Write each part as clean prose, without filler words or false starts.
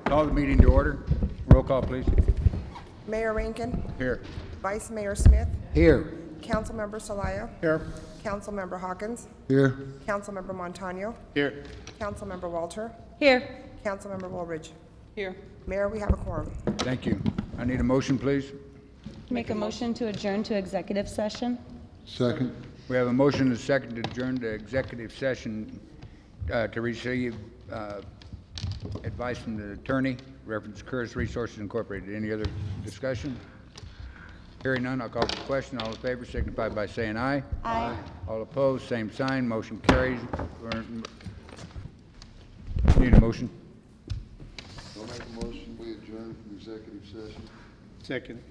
Call the meeting to order. Roll call, please. Mayor Rankin, Here. Vice Mayor Smith, Here. Councilmember Salaya, Here. Councilmember Hawkins, Here. Councilmember Montano, Here. Councilmember Walter, Here. Councilmember Woolridge. Here. Mayor, we have a quorum. Thank you. I need a motion, please. Make a motion to adjourn to executive session. Second. We have a motion and a second to adjourn to executive session to receive advice from the attorney, reference Curtis Resources Incorporated. Any other discussion? Hearing none, I'll call for the question. All in favor signify by saying aye. Aye. All opposed, same sign. Motion carries. Need a motion? I'll make a motion, we adjourn from executive session. Second.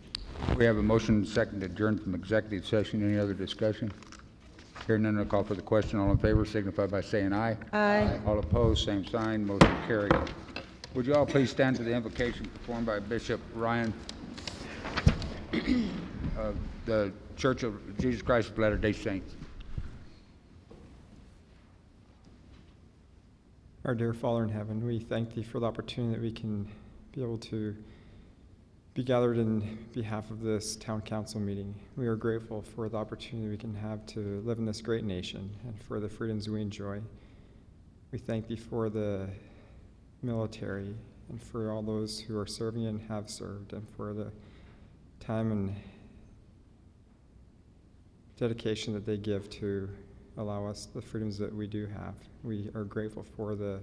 We have a motion and a second to adjourn from executive session. Any other discussion? Hearing none, I'll call for the question. All in favor signify by saying aye. Aye. All opposed, same sign. Motion carried. Would you all please stand to the invocation performed by Bishop Ryan of the Church of Jesus Christ of Latter-day Saints. Our dear Father in heaven, we thank Thee for the opportunity that we can be able to be gathered in behalf of this town council meeting. We are grateful for the opportunity we can have to live in this great nation and for the freedoms we enjoy. We thank Thee for the military and for all those who are serving and have served, and for the time and dedication that they give to allow us the freedoms that we do have. We are grateful for the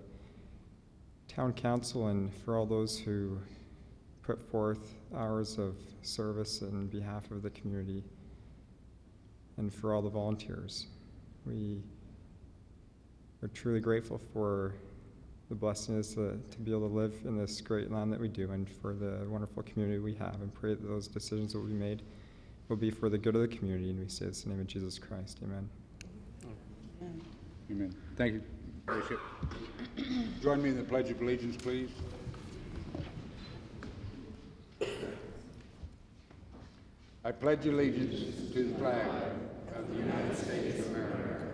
town council and for all those who put forth hours of service in behalf of the community, and for all the volunteers. We are truly grateful for the blessing is to be able to live in this great land that we do, and for the wonderful community we have, and pray that those decisions that we made will be for the good of the community, and we say this in the name of Jesus Christ. Amen. Amen. Thank you, Bishop. Join me in the Pledge of Allegiance, please. I pledge allegiance to the flag of the United States of America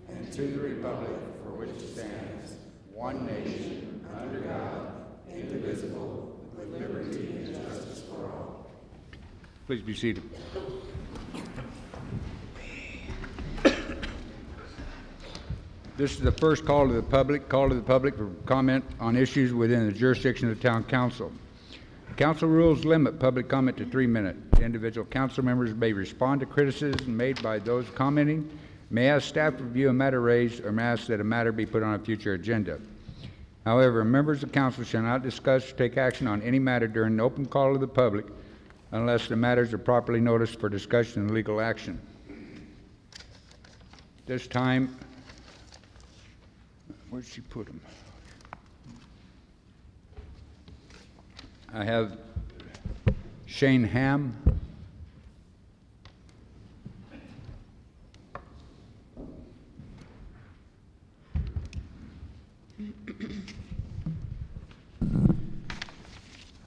and to the republic for which it stands, one nation, under God, indivisible, with liberty and justice for all. Please be seated. This is the first call to the public for comment on issues within the jurisdiction of the town council. Council rules limit public comment to 3 minutes. Individual council members may respond to criticism made by those commenting, may ask staff to review a matter raised, or may ask that a matter be put on a future agenda. However, members of council shall not discuss or take action on any matter during an open call to the public unless the matters are properly noticed for discussion and legal action. This time, where'd she put them? I have Shane Ham.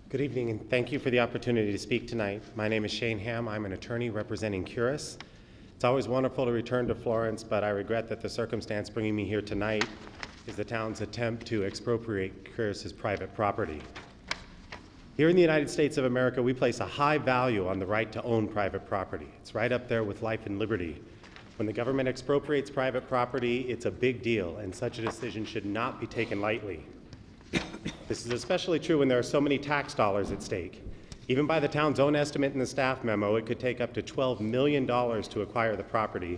Good evening, and thank you for the opportunity to speak tonight. My name is Shane Ham. I'm an attorney representing Curis. It's always wonderful to return to Florence, but I regret that the circumstance bringing me here tonight is the town's attempt to expropriate Curis's private property. Here in the United States of America, we place a high value on the right to own private property. It's right up there with life and liberty. When the government expropriates private property, it's a big deal, and such a decision should not be taken lightly. This is especially true when there are so many tax dollars at stake. Even by the town's own estimate in the staff memo, it could take up to $12 million to acquire the property,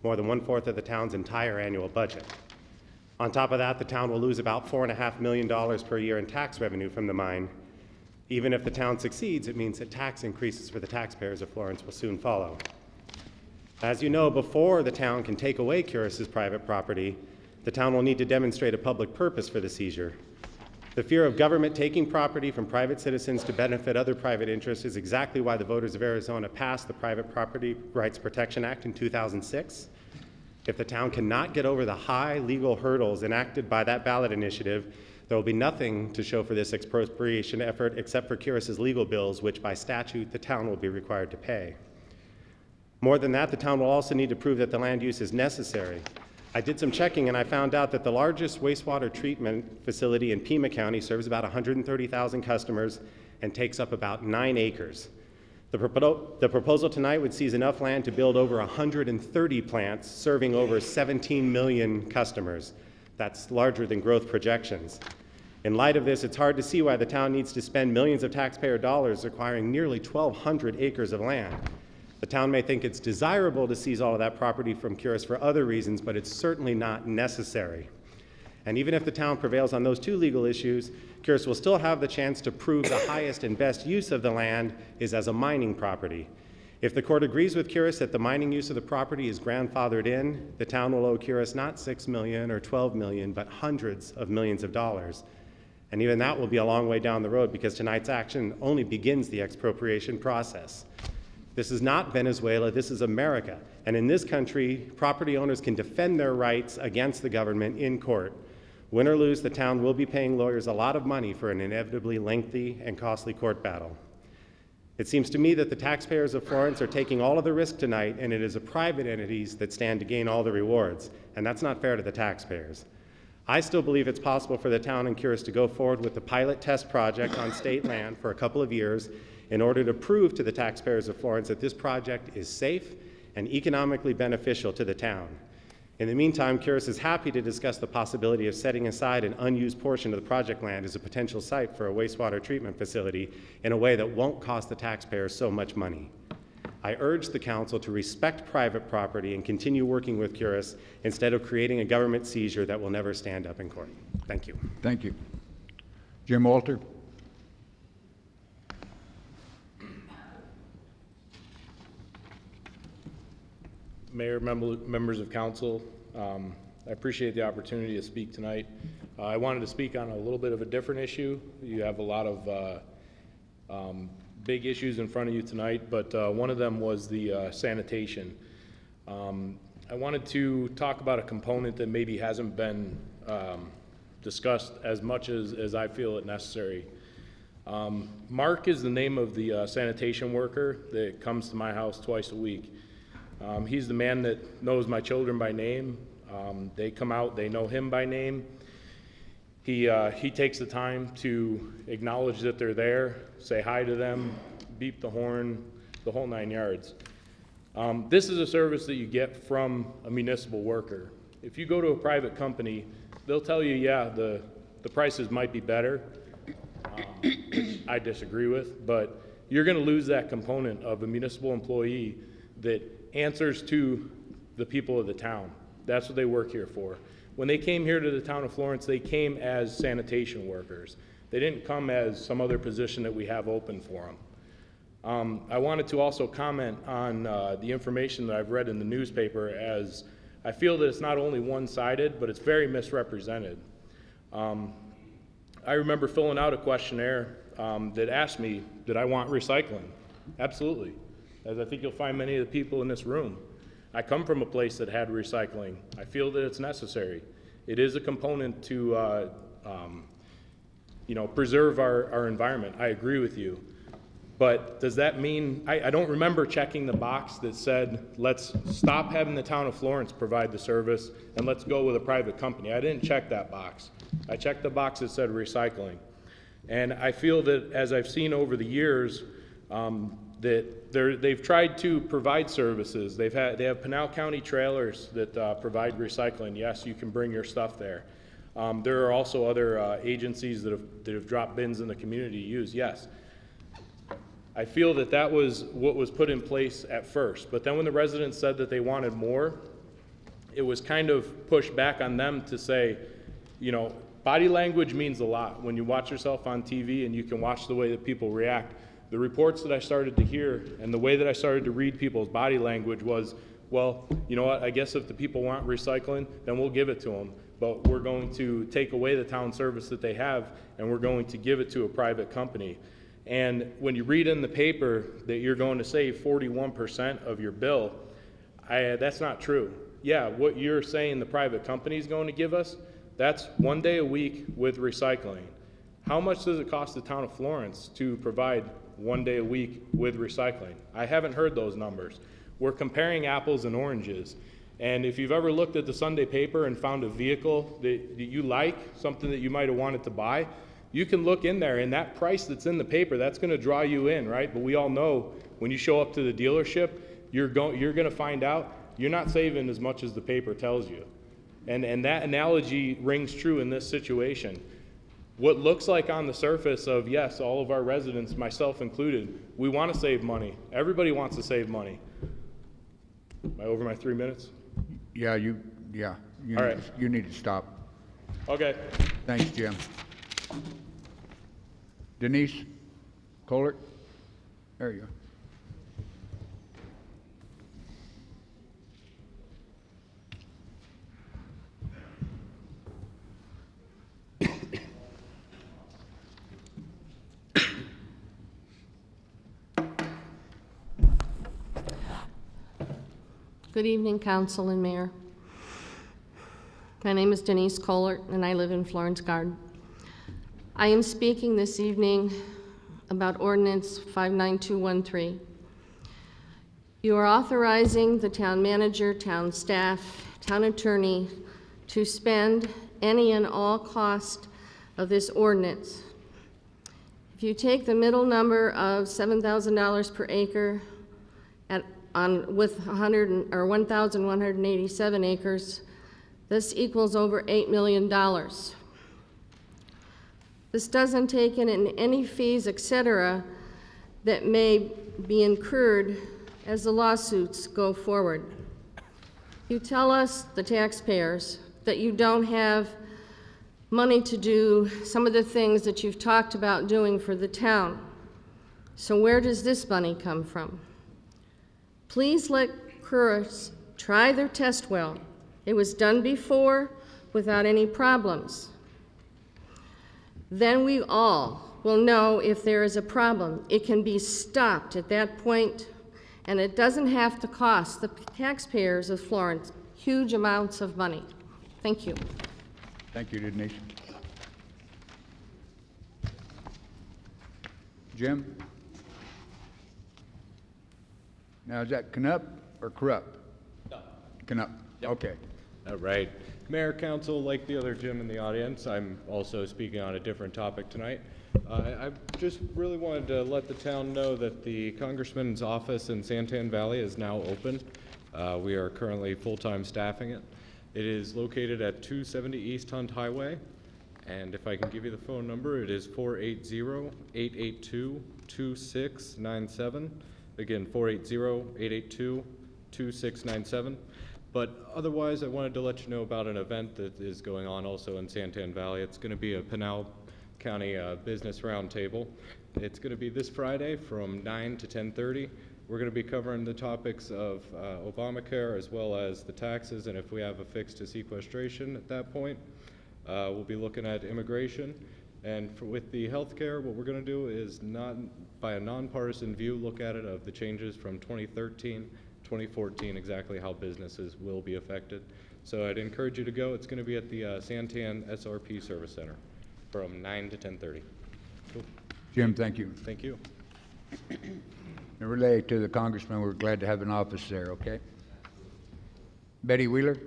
more than 1/4 of the town's entire annual budget. On top of that, the town will lose about $4.5 million per year in tax revenue from the mine. Even if the town succeeds, it means that tax increases for the taxpayers of Florence will soon follow. As you know, before the town can take away Curis's private property, the town will need to demonstrate a public purpose for the seizure. The fear of government taking property from private citizens to benefit other private interests is exactly why the voters of Arizona passed the Private Property Rights Protection Act in 2006. If the town cannot get over the high legal hurdles enacted by that ballot initiative, there will be nothing to show for this expropriation effort except for Curis's legal bills, which by statute the town will be required to pay. More than that, the town will also need to prove that the land use is necessary. I did some checking and I found out that the largest wastewater treatment facility in Pima County serves about 130,000 customers and takes up about 9 acres. The proposal tonight would seize enough land to build over 130 plants serving over 17 million customers. That's larger than growth projections. In light of this, it's hard to see why the town needs to spend millions of taxpayer dollars acquiring nearly 1,200 acres of land. The town may think it's desirable to seize all of that property from Curis for other reasons, but it's certainly not necessary. And even if the town prevails on those two legal issues, Curis will still have the chance to prove the highest and best use of the land is as a mining property. If the court agrees with Curis that the mining use of the property is grandfathered in, the town will owe Curis not $6 million or $12 million, but hundreds of millions of dollars. And even that will be a long way down the road because tonight's action only begins the expropriation process. This is not Venezuela, this is America. And in this country, property owners can defend their rights against the government in court. Win or lose, the town will be paying lawyers a lot of money for an inevitably lengthy and costly court battle. It seems to me that the taxpayers of Florence are taking all of the risk tonight, and it is the private entities that stand to gain all the rewards, and that's not fair to the taxpayers. I still believe it's possible for the town and Curis to go forward with the pilot test project on state land for a couple of years in order to prove to the taxpayers of Florence that this project is safe and economically beneficial to the town. In the meantime, Curis is happy to discuss the possibility of setting aside an unused portion of the project land as a potential site for a wastewater treatment facility in a way that won't cost the taxpayers so much money. I urge the council to respect private property and continue working with Curis instead of creating a government seizure that will never stand up in court. Thank you. Thank you. Jim Walter? Mayor, members of council, I appreciate the opportunity to speak tonight. I wanted to speak on a little bit of a different issue. You have a lot of big issues in front of you tonight, but one of them was the sanitation. I wanted to talk about a component that maybe hasn't been discussed as much as I feel it necessary. Mark is the name of the sanitation worker that comes to my house twice a week. He's the man that knows my children by name. They come out, they know him by name. He takes the time to acknowledge that they're there, say hi to them, beep the horn, the whole 9 yards. This is a service that you get from a municipal worker. If you go to a private company, they'll tell you, yeah, the prices might be better, which I disagree with, but you're gonna lose that component of a municipal employee that answers to the people of the town. That's what they work here for. When they came here to the town of Florence, they came as sanitation workers. They didn't come as some other position that we have open for them. I wanted to also comment on the information that I've read in the newspaper, as I feel that it's not only one-sided, but it's very misrepresented. I remember filling out a questionnaire that asked me, did I want recycling? Absolutely. As I think you'll find many of the people in this room. I come from a place that had recycling. I feel that it's necessary. It is a component to preserve our environment. I agree with you. But does that mean, I don't remember checking the box that said, let's stop having the town of Florence provide the service and let's go with a private company. I didn't check that box. I checked the box that said recycling. And I feel that as I've seen over the years, that they've tried to provide services. They have Pinal County trailers that provide recycling. Yes, you can bring your stuff there. There are also other agencies that have dropped bins in the community to use. Yes. I feel that that was what was put in place at first, but then when the residents said that they wanted more, it was kind of pushed back on them to say, body language means a lot. When you watch yourself on TV and you can watch the way that people react, the reports that I started to hear and the way that I started to read people's body language was, well, you know what, I guess if the people want recycling, then we'll give it to them. But we're going to take away the town service that they have and we're going to give it to a private company. And when you read in the paper that you're going to save 41% of your bill, that's not true. Yeah, what you're saying the private company is going to give us, that's 1 day a week with recycling. How much does it cost the town of Florence to provide 1 day a week with recycling? I haven't heard those numbers. We're comparing apples and oranges. And if you've ever looked at the Sunday paper and found a vehicle that you like, something that you might have wanted to buy, you can look in there, and that price that's in the paper, that's going to draw you in, right? But we all know when you show up to the dealership, you're going to find out you're not saving as much as the paper tells you. And that analogy rings true in this situation. What looks like on the surface of, yes, all of our residents, myself included, we want to save money. Everybody wants to save money. Am I over my 3 minutes? Yeah, All right. You need to stop. Okay. Thanks, Jim. Denise Kohler? There you go. Good evening, Council and Mayor. My name is Denise Kohlert, and I live in Florence Garden. I am speaking this evening about Ordinance 59213. You are authorizing the town manager, town staff, town attorney to spend any and all cost of this ordinance. If you take the middle number of $7,000 per acre with 1,187 acres, this equals over $8 million. This doesn't take in any fees, etc., that may be incurred as the lawsuits go forward. You tell us, the taxpayers, that you don't have money to do some of the things that you've talked about doing for the town. So where does this money come from? Please let Curtis try their test well. It was done before without any problems. Then we all will know if there is a problem. It can be stopped at that point, and it doesn't have to cost the taxpayers of Florence huge amounts of money. Thank you. Thank you, Denise. Jim? Now, is that Knupp or Krupp? Knupp. Okay. All right. Mayor, Council, like the other Jim in the audience, I'm also speaking on a different topic tonight. I just really wanted to let the town know that the Congressman's office in Santan Valley is now open. We are currently full-time staffing it. It is located at 270 East Hunt Highway, and if I can give you the phone number, it is 480-882-2697. Again, 480-882-2697. But otherwise, I wanted to let you know about an event that is going on also in Santan Valley. It's going to be a Pinal County Business Roundtable. It's going to be this Friday from 9 to 10:30. We're going to be covering the topics of Obamacare as well as the taxes, and if we have a fix to sequestration at that point. We'll be looking at immigration. And with the healthcare, what we're going to do is, not by a nonpartisan view, look at it of the changes from 2013, 2014, exactly how businesses will be affected. So I'd encourage you to go. It's going to be at the Santan SRP Service Center from 9 to 10:30. Cool. Jim, thank you. Thank you. And relay to the Congressman, we're glad to have an office there, okay? Betty Wheeler?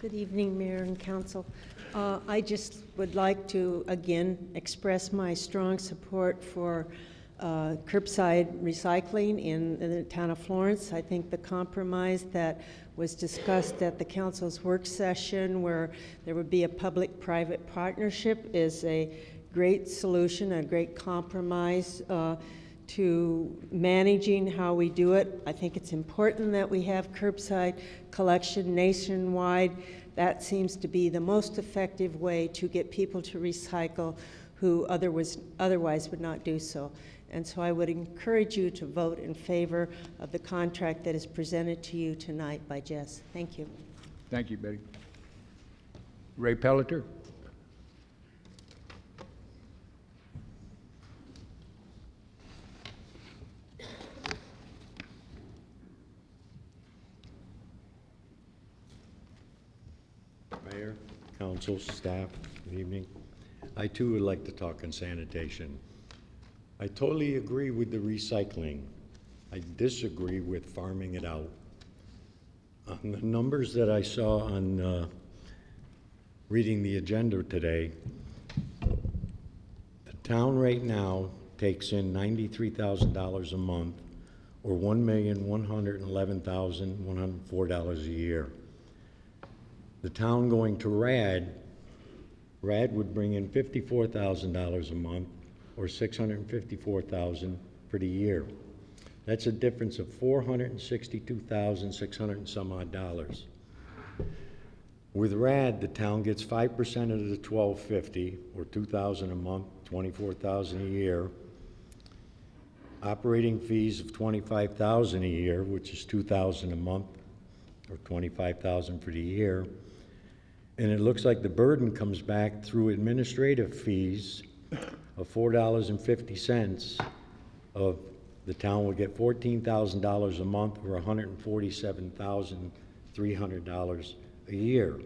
Good evening, Mayor and Council. I just would like to, again, express my strong support for curbside recycling in the town of Florence. I think the compromise that was discussed at the council's work session, where there would be a public-private partnership, is a great solution, a great compromise to managing how we do it. I think it's important that we have curbside collection nationwide. That seems to be the most effective way to get people to recycle who otherwise would not do so. And so I would encourage you to vote in favor of the contract that is presented to you tonight by Jess. Thank you. Thank you, Betty. Ray Pelliter? Mayor, council, staff, good evening. I too would like to talk on sanitation. I totally agree with the recycling. I disagree with farming it out. On the numbers that I saw on reading the agenda today, the town right now takes in $93,000 a month, or $1,111,104 a year. The town going to RAD would bring in $54,000 a month, or $654,000 for the year. That's a difference of $462,600 and some odd dollars. With RAD, the town gets 5% of the $1,250, or $2,000 a month, $24,000 a year. Operating fees of $25,000 a year, which is $2,000 a month, or $25,000 for the year. And it looks like the burden comes back through administrative fees of $4.50 of the town will get $14,000 a month, or $147,300 a year.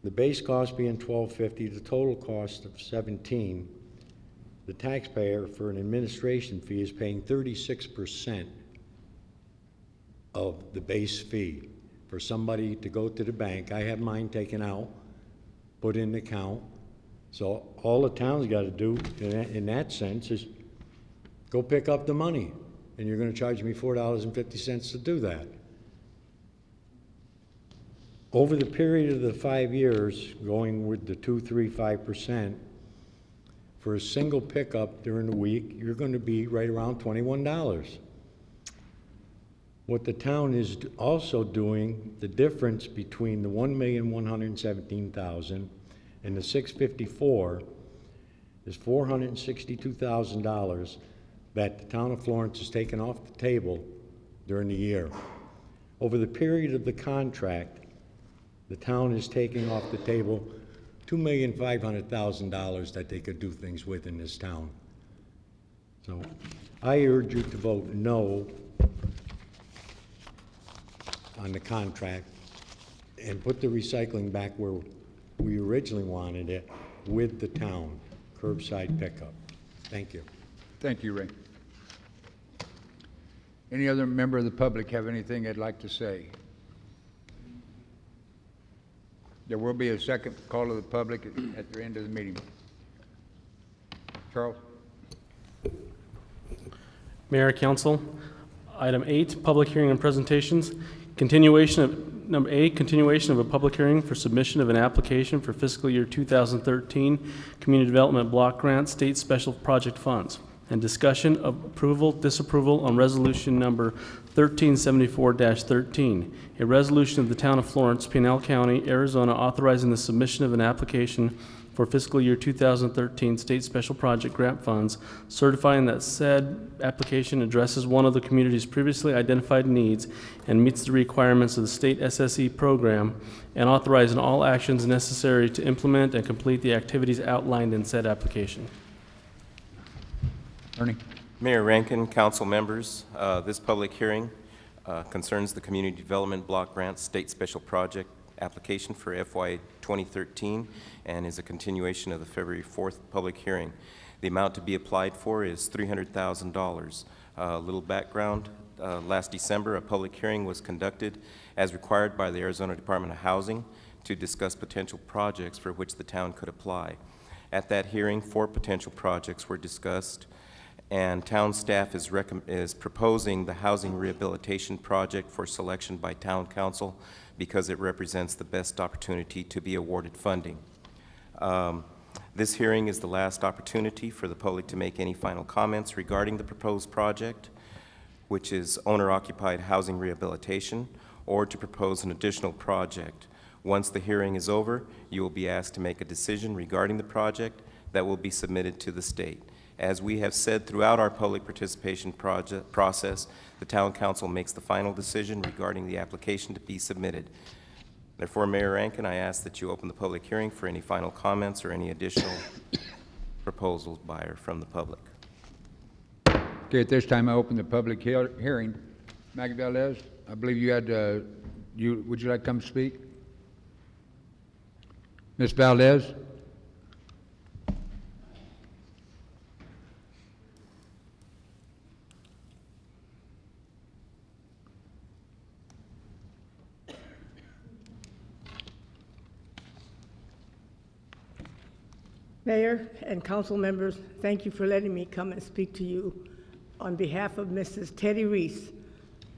The base cost being $1,250, the total cost of $17. The taxpayer for an administration fee is paying 36% of the base fee. For somebody to go to the bank, I have mine taken out, put in the account. So all the town's got to do in that sense is go pick up the money, and you're going to charge me $4.50 to do that. Over the period of the 5 years, going with the 2, 3, 5%, for a single pickup during the week, you're going to be right around $21. What the town is also doing, the difference between the $1,117,000 and the $654 is $462,000 that the town of Florence has taken off the table during the year. Over the period of the contract, the town is taking off the table $2,500,000 that they could do things with in this town. So I urge you to vote no on the contract and put the recycling back where we originally wanted it, with the town, curbside pickup. Thank you. Thank you, Ray. Any other member of the public have anything they'd like to say? There will be a second call to the public at the end of the meeting. Charles? Mayor, Council, item 8, public hearing and presentations. Continuation of Number 8, continuation of a public hearing for submission of an application for fiscal year 2013 Community Development Block Grant State Special Project Funds, and discussion of approval, disapproval on resolution number 1374-13, a resolution of the Town of Florence, Pinal County, Arizona, authorizing the submission of an application for fiscal year 2013 State Special Project Grant Funds, certifying that said application addresses one of the community's previously identified needs and meets the requirements of the state SSE program, and authorizing all actions necessary to implement and complete the activities outlined in said application. Ernie? Mayor Rankin, council members, this public hearing concerns the Community Development Block Grant State Special Project application for FY 2013 and is a continuation of the February 4th public hearing. The amount to be applied for is $300,000. A little background, last December a public hearing was conducted as required by the Arizona Department of Housing to discuss potential projects for which the town could apply. At that hearing, 4 potential projects were discussed, and town staff is proposing the housing rehabilitation project for selection by town council because it represents the best opportunity to be awarded funding. This hearing is the last opportunity for the public to make any final comments regarding the proposed project, which is owner-occupied housing rehabilitation, or to propose an additional project. Once the hearing is over, you will be asked to make a decision regarding the project that will be submitted to the state. As we have said throughout our public participation process, the Town Council makes the final decision regarding the application to be submitted. Therefore, Mayor Rankin, I ask that you open the public hearing for any final comments or any additional proposals by or from the public. Okay, at this time I open the public hearing. Maggie Valdez, I believe you had, would you like to come speak? Ms. Valdez? Mayor and council members, thank you for letting me come and speak to you on behalf of Mrs. Teddy Reese.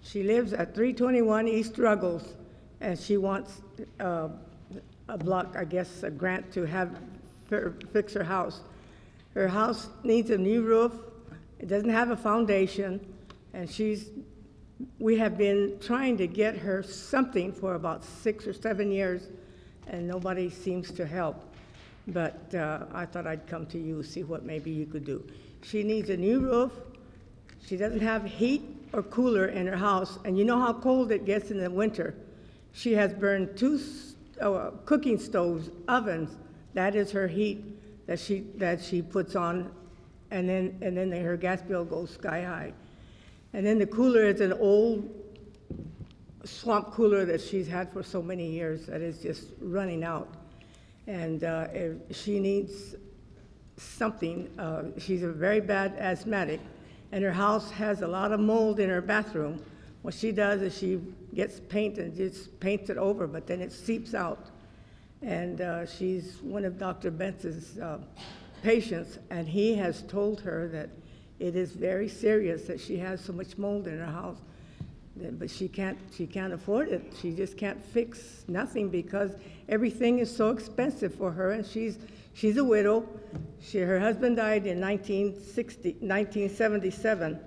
She lives at 321 East Ruggles, and she wants a block, I guess, a grant to have fix her house. Her house needs a new roof. It doesn't have a foundation, and we have been trying to get her something for about 6 or 7 years, and nobody seems to help. But I thought I'd come to you, see what maybe you could do. She needs a new roof. She doesn't have heat or cooler in her house, and you know how cold it gets in the winter. She has burned 2 cooking stoves, ovens. That is her heat that she puts on, and then her gas bill goes sky high. And then the cooler is an old swamp cooler that she's had for so many years that is just running out. And she needs something. She's a very bad asthmatic, and her house has a lot of mold in her bathroom. What she does is she gets paint and just paints it over, but then it seeps out. And she's one of Dr. Bentz's patients, and he has told her that it is very serious that she has so much mold in her house. But she can't afford it. She just can't fix nothing because everything is so expensive for her, and she's a widow. Her husband died in 1977,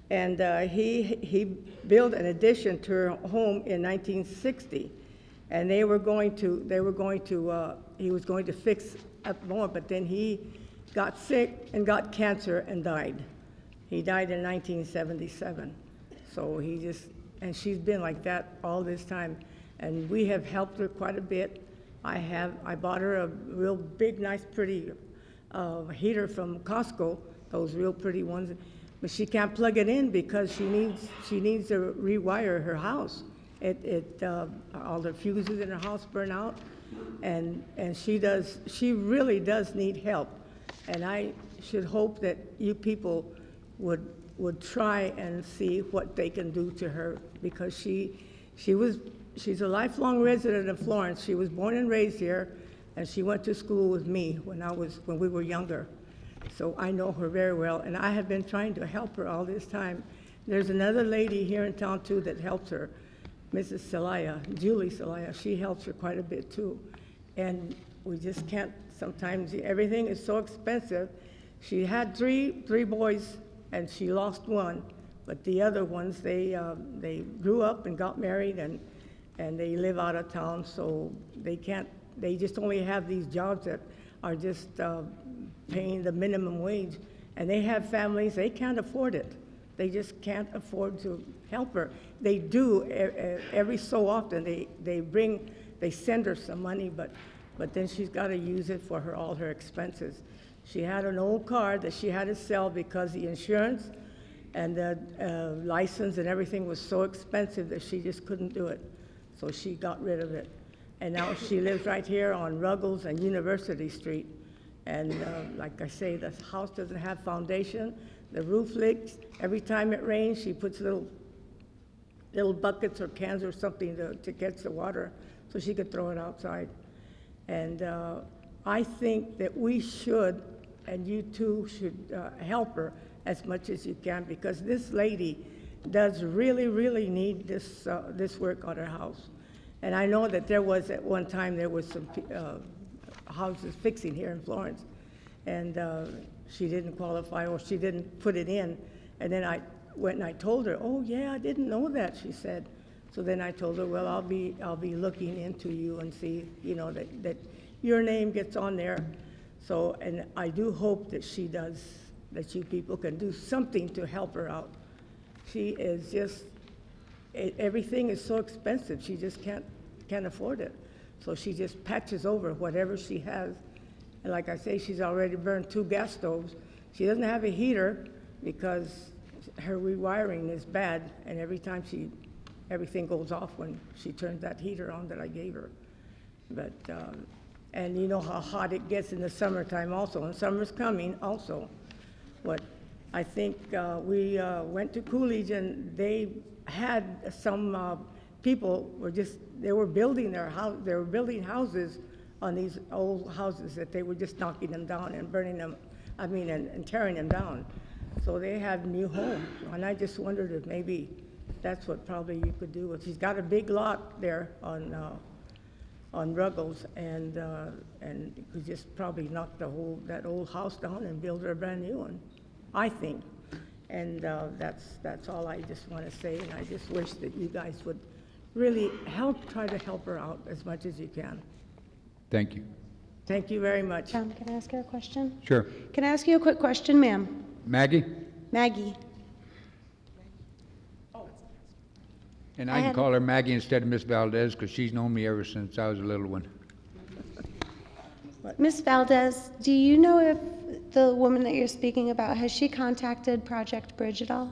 and he built an addition to her home in 1960, and he was going to fix up more, but then he got sick and got cancer and died. He died in 1977. So and she's been like that all this time. And we have helped her quite a bit. I bought her a real big, nice, pretty heater from Costco, those real pretty ones. But she can't plug it in because she needs to rewire her house. All the fuses in her house burn out. And she really does need help. And I should hope that you people would try and see what they can do to her, because she's a lifelong resident of Florence. She was born and raised here, and she went to school with me when we were younger. So I know her very well, and I have been trying to help her all this time. There's another lady here in town too that helps her, Mrs. Celaya, Julie Celaya. She helps her quite a bit too, and we just can't. Sometimes everything is so expensive. She had three boys, and she lost one, but the other ones, they grew up and got married, and they live out of town, so they just only have these jobs that are just paying the minimum wage, and they have families, they can't afford it. They just can't afford to help her. They do every so often, they send her some money, but then she's got to use it for all her expenses. She had an old car that she had to sell because the insurance and the license and everything was so expensive that she just couldn't do it. So she got rid of it. And now she lives right here on Ruggles and University Street. And like I say, the house doesn't have foundation. The roof leaks. Every time it rains, she puts little buckets or cans or something to catch the water so she could throw it outside. And I think that we should, and you too should help her as much as you can, because this lady does really, really need this work on her house. And I know that at one time there was some houses fixing here in Florence, and she didn't qualify, or she didn't put it in. And then I went and I told her, oh yeah, I didn't know that, she said. So then I told her, well, I'll be looking into you and see, that your name gets on there. So, and I do hope that that you people can do something to help her out. She is just, everything is so expensive, she just can't afford it. So she just patches over whatever she has. And like I say, she's already burned 2 gas stoves. She doesn't have a heater because her rewiring is bad, and every time everything goes off when she turns that heater on that I gave her. But, and you know how hot it gets in the summertime also, and summer's coming also. But I think we went to Coolidge, and they had some people they were building their house, they were building houses on these old houses, that they were just knocking them down and burning them, and tearing them down. So they have new homes, and I just wondered if maybe that's what probably you could do. She's got a big lot there on Ruggles, and you could just probably knock that old house down and build her a brand new one, I think. And that's all I just want to say, and I just wish that you guys would really try to help her out as much as you can. Thank you. Thank you very much. Can I ask her a question? Sure. Can I ask you a quick question, ma'am? Maggie? Maggie. And I I can had- call her Maggie instead of Miss Valdez because she's known me ever since I was a little one. Miss Valdez, do you know if the woman that you're speaking about, has she contacted Project Bridge at all?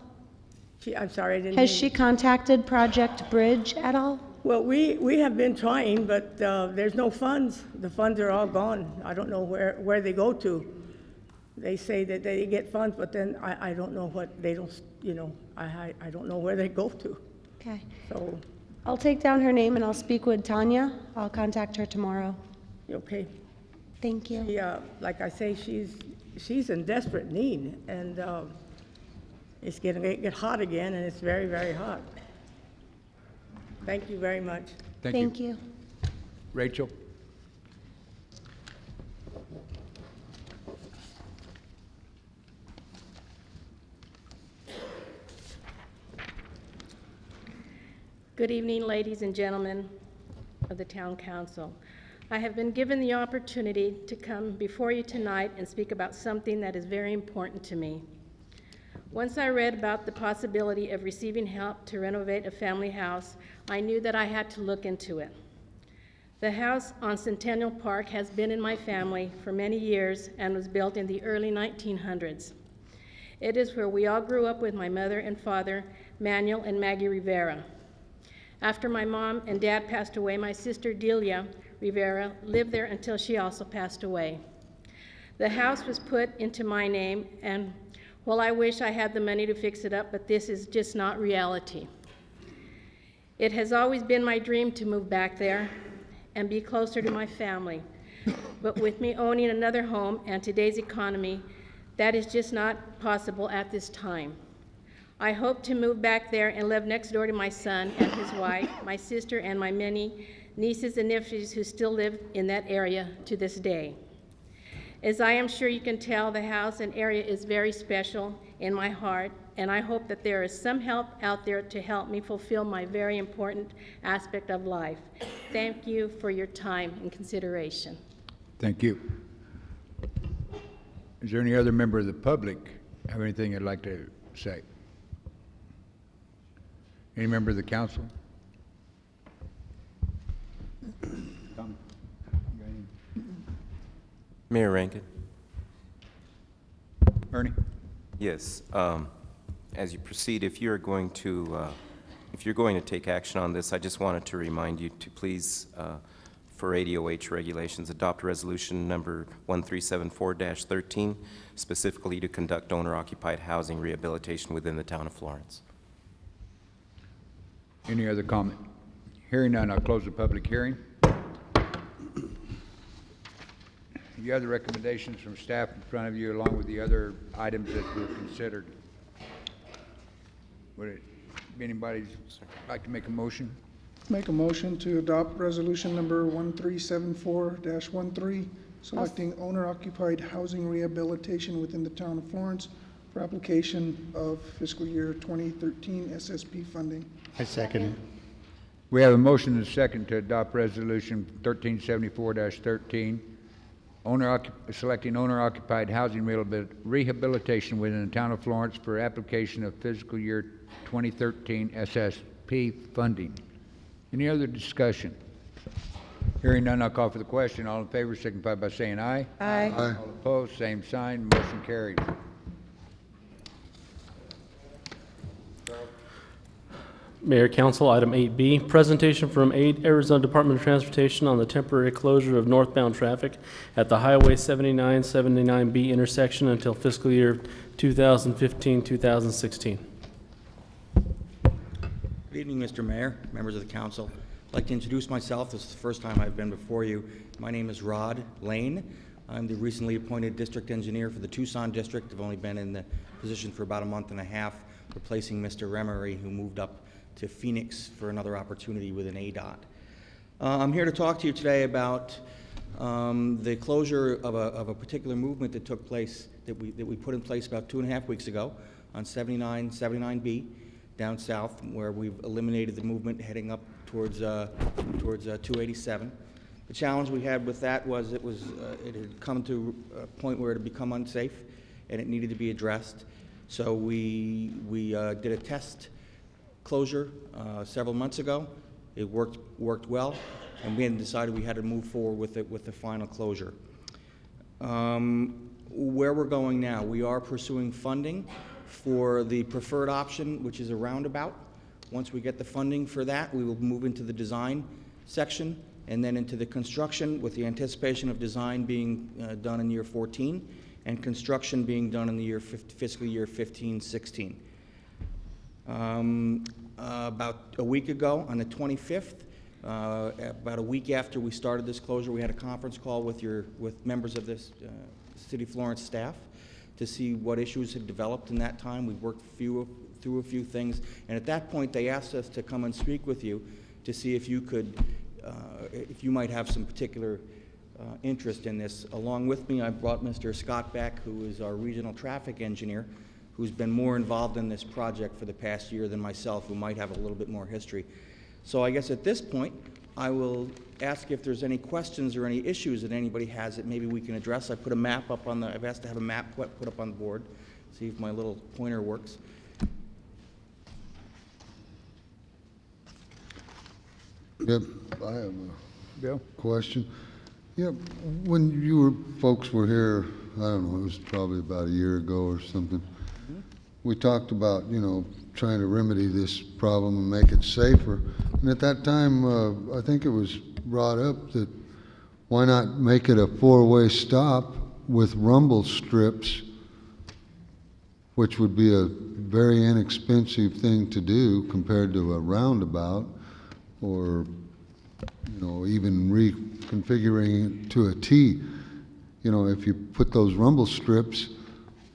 I'm sorry, I didn't Has hear she you. contacted Project Bridge at all? Well, we have been trying, but there's no funds. The funds are all gone. I don't know where they go to. They say that they get funds, but then I don't know what, they don't, I don't know where they go to. Okay. So, I'll take down her name and I'll speak with Tanya. I'll contact her tomorrow. okay. Thank you. Like I say, she's in desperate need, and it's going to get hot again, and it's very, very hot. Thank you very much. Thank you. Rachel? Good evening, ladies and gentlemen of the Town Council. I have been given the opportunity to come before you tonight and speak about something that is very important to me. Once I read about the possibility of receiving help to renovate a family house, I knew that I had to look into it. The house on Centennial Park has been in my family for many years and was built in the early 1900s. It is where we all grew up with my mother and father, Manuel and Maggie Rivera. After my mom and dad passed away, my sister Delia Rivera lived there until she also passed away. The house was put into my name, and while I wish I had the money to fix it up, but this is just not reality. It has always been my dream to move back there and be closer to my family. But with me owning another home and today's economy, that is just not possible at this time. I hope to move back there and live next door to my son and his wife, my sister, and my many nieces and nephews who still live in that area to this day. As I am sure you can tell, the house and area is very special in my heart, and I hope that there is some help out there to help me fulfill my very important aspect of life. Thank you for your time and consideration. Thank you. Is there any other member of the public have anything they'd like to say? Any member of the council? Tom, you got any? Mayor Rankin? Ernie? Yes. As you proceed, if you're going to take action on this, I just wanted to remind you to please, for ADOH regulations, adopt resolution number 1374-13, specifically to conduct owner-occupied housing rehabilitation within the town of Florence. Any other comment? Hearing none, I'll close the public hearing. You have the recommendations from staff in front of you, along with the other items that were considered. Would anybody like to make a motion? Make a motion to adopt resolution number 1374-13, selecting owner-occupied housing rehabilitation within the town of Florence for application of fiscal year 2013 SSP funding. I second it. We have a motion and a second to adopt resolution 1374-13, selecting owner-occupied housing rehabilitation within the town of Florence for application of fiscal year 2013 SSP funding. Any other discussion? Hearing none, I'll call for the question. All in favor signify by saying aye. Aye. Aye. All opposed, same sign. Motion carries. Mayor, Council, item 8B, presentation from Arizona Department of Transportation on the temporary closure of northbound traffic at the Highway 79-79B intersection until fiscal year 2015-2016. Good evening, Mr. Mayor, members of the council. I'd like to introduce myself. This is the first time I've been before you. My name is Rod Lane. I'm the recently appointed district engineer for the Tucson district. I've only been in the position for about a month and a half, replacing Mr. Remery, who moved up to Phoenix for another opportunity within ADOT. I'm here to talk to you today about the closure of a particular movement that took place, that we put in place about 2.5 weeks ago on 79B down south, where we've eliminated the movement heading up towards 287. The challenge we had with that was it had come to a point where it had become unsafe and it needed to be addressed. So we did a test closure several months ago. It worked well, and we had decided we had to move forward with the final closure. Where we're going now, we are pursuing funding for the preferred option, which is a roundabout. Once we get the funding for that, we will move into the design section and then into the construction, with the anticipation of design being done in year 14 and construction being done in the fiscal year 15-16. About a week ago, on the 25th, about a week after we started this closure, we had a conference call with members of this City of Florence staff to see what issues had developed in that time. We worked through a few things, and at that point they asked us to come and speak with you to see if you could, if you might have some particular interest in this. Along with me, I brought Mr. Scott Beck, who is our regional traffic engineer, who's been more involved in this project for the past year than myself, who might have a little bit more history. So I guess at this point, I will ask if there's any questions or any issues that anybody has that maybe we can address. I put a map up on I've asked to have a map put up on the board, see if my little pointer works. Yep, I have a question. Yep, when folks were here, I don't know, it was probably about a year ago or something, we talked about, trying to remedy this problem and make it safer. And at that time, I think it was brought up that why not make it a four-way stop with rumble strips, which would be a very inexpensive thing to do compared to a roundabout, or even reconfiguring it to a T. If you put those rumble strips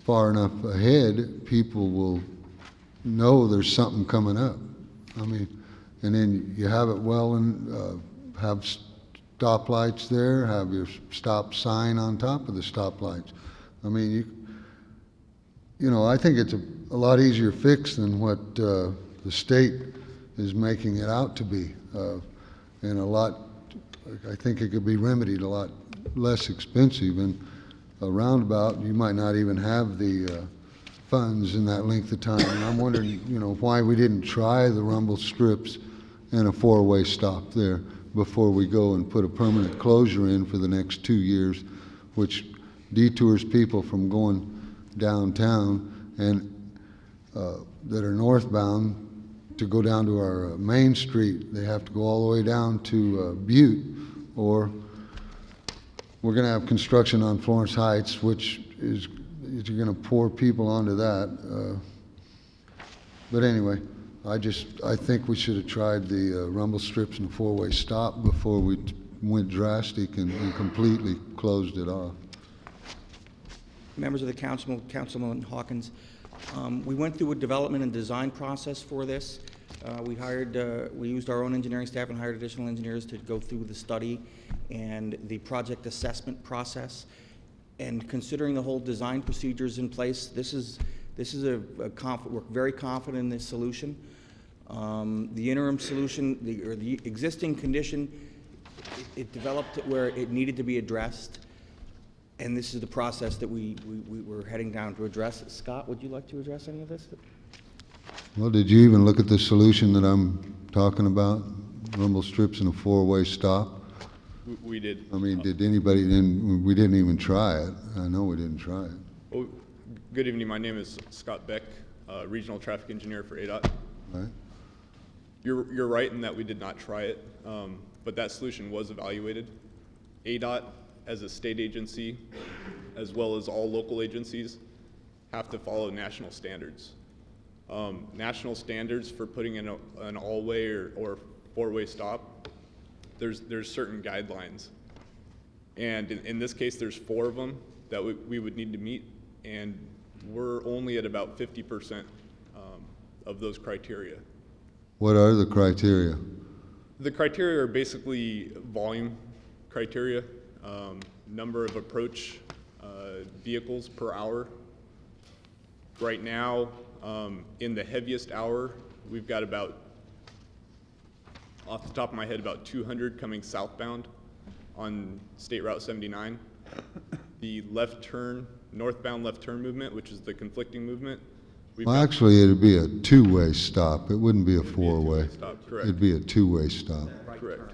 far enough ahead, people will know there's something coming up. And then you have it well and have stoplights there, have your stop sign on top of the stoplights. I think it's a lot easier fix than what the state is making it out to be. And I think it could be remedied a lot less expensive. And a roundabout, you might not even have the funds in that length of time. And I'm wondering, why we didn't try the rumble strips and a four-way stop there before we go and put a permanent closure in for the next 2 years, which detours people from going downtown and that are northbound to go down to our main street. They have to go all the way down to Butte, or we're going to have construction on Florence Heights, which is you're going to pour people onto that. But anyway, I think we should have tried the rumble strips and four-way stop before we went drastic and completely closed it off. Members of the council, Councilman Hawkins, we went through a development and design process for this. We used our own engineering staff and hired additional engineers to go through the study and the project assessment process. And considering the whole design procedures in place, we're very confident in this solution. The interim solution, the existing condition, it developed where it needed to be addressed. And this is the process that we were heading down to address. Scott, would you like to address any of this? Well, did you even look at the solution that I'm talking about? Rumble strips and a four-way stop? We did. Did anybody, we didn't even try it. I know we didn't try it. Well, good evening. My name is Scott Beck, Regional Traffic Engineer for ADOT. Right. You're right in that we did not try it, but that solution was evaluated. ADOT, as a state agency, as well as all local agencies, have to follow national standards. National standards for putting in an all-way or four-way stop, there's certain guidelines. And in this case, there's 4 of them that we would need to meet, and we're only at about 50% of those criteria. What are the criteria? The criteria are basically volume criteria, number of approach vehicles per hour. Right now, in the heaviest hour, we've got about, off the top of my head, about 200 coming southbound on State Route 79. The left turn, northbound left turn movement, which is the conflicting movement. Well, actually, it'd be a two-way stop. It wouldn't be a four-way. Correct. It'd be a two-way stop. Correct.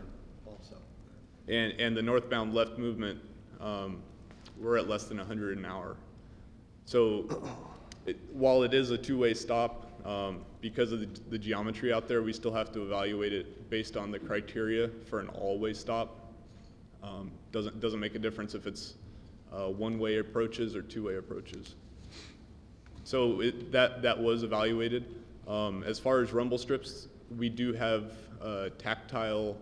And the northbound left movement, we're at less than 100 an hour. So while it is a two-way stop, because of the geometry out there, we still have to evaluate it based on the criteria for an all-way stop. Doesn't make a difference if it's one-way approaches or two-way approaches. So that was evaluated. As far as rumble strips, we do have tactile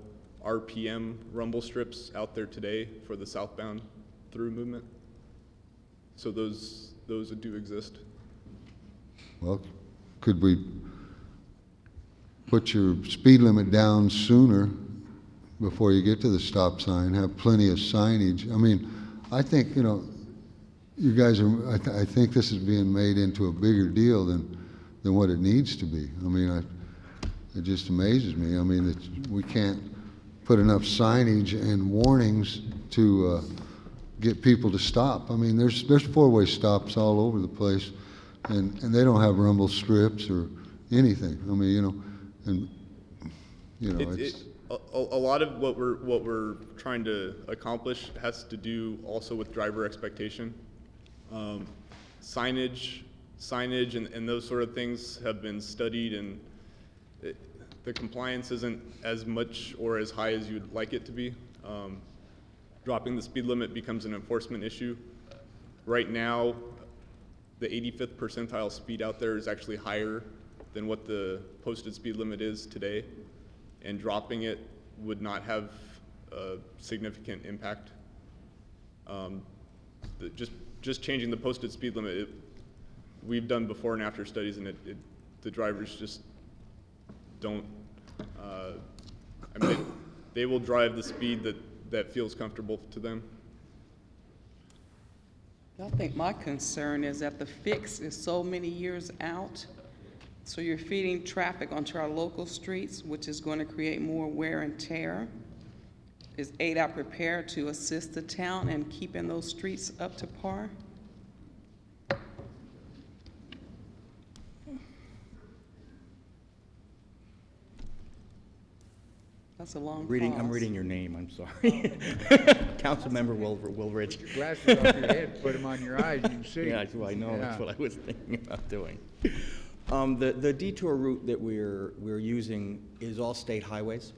RPM rumble strips out there today for the southbound through movement. So those do exist. Well, could we put your speed limit down sooner before you get to the stop sign, have plenty of signage? I mean, I think, you know, you guys are, I think this is being made into a bigger deal than what it needs to be. I mean, it just amazes me. I mean, we can't put enough signage and warnings to get people to stop. I mean, there's four-way stops all over the place, and they don't have rumble strips or anything. I mean, you know, and you know, it's a lot of what we're trying to accomplish has to do also with driver expectation. Signage and those sort of things have been studied, and the compliance isn't as much or as high as you'd like it to be. Dropping the speed limit becomes an enforcement issue. Right now, the 85th percentile speed out there is actually higher than what the posted speed limit is today, and dropping it would not have a significant impact. Just changing the posted speed limit, we've done before and after studies, and the drivers just don't. I mean, they will drive the speed that feels comfortable to them. I think my concern is that the fix is so many years out, so you're feeding traffic onto our local streets, which is going to create more wear and tear. Is ADOT prepared to assist the town in keeping those streets up to par? That's a long pause. I'm reading your name, I'm sorry. Councilmember Wilridge. Your glasses off your head, put them on your eyes, you can see. Yeah, I know, that's what I was thinking about doing. The detour route that we're using is all state highways.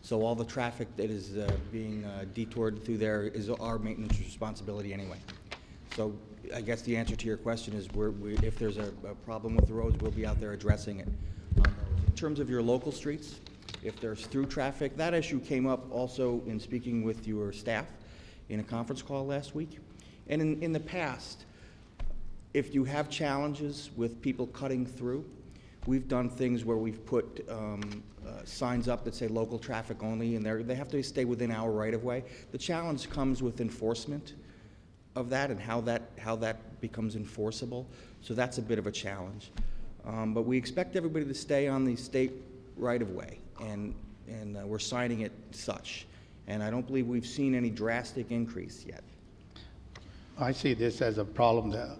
So all the traffic that is being detoured through there is our maintenance responsibility anyway. So I guess the answer to your question is if there's a problem with the roads, we'll be out there addressing it. In terms of your local streets, if there's through traffic, that issue came up also in speaking with your staff in a conference call last week. And in the past, if you have challenges with people cutting through, we've done things where we've put signs up that say local traffic only, and they have to stay within our right-of-way. The challenge comes with enforcement of that and how that becomes enforceable. So that's a bit of a challenge. But we expect everybody to stay on the state right-of-way, and we're signing it such. And I don't believe we've seen any drastic increase yet. I see this as a problem that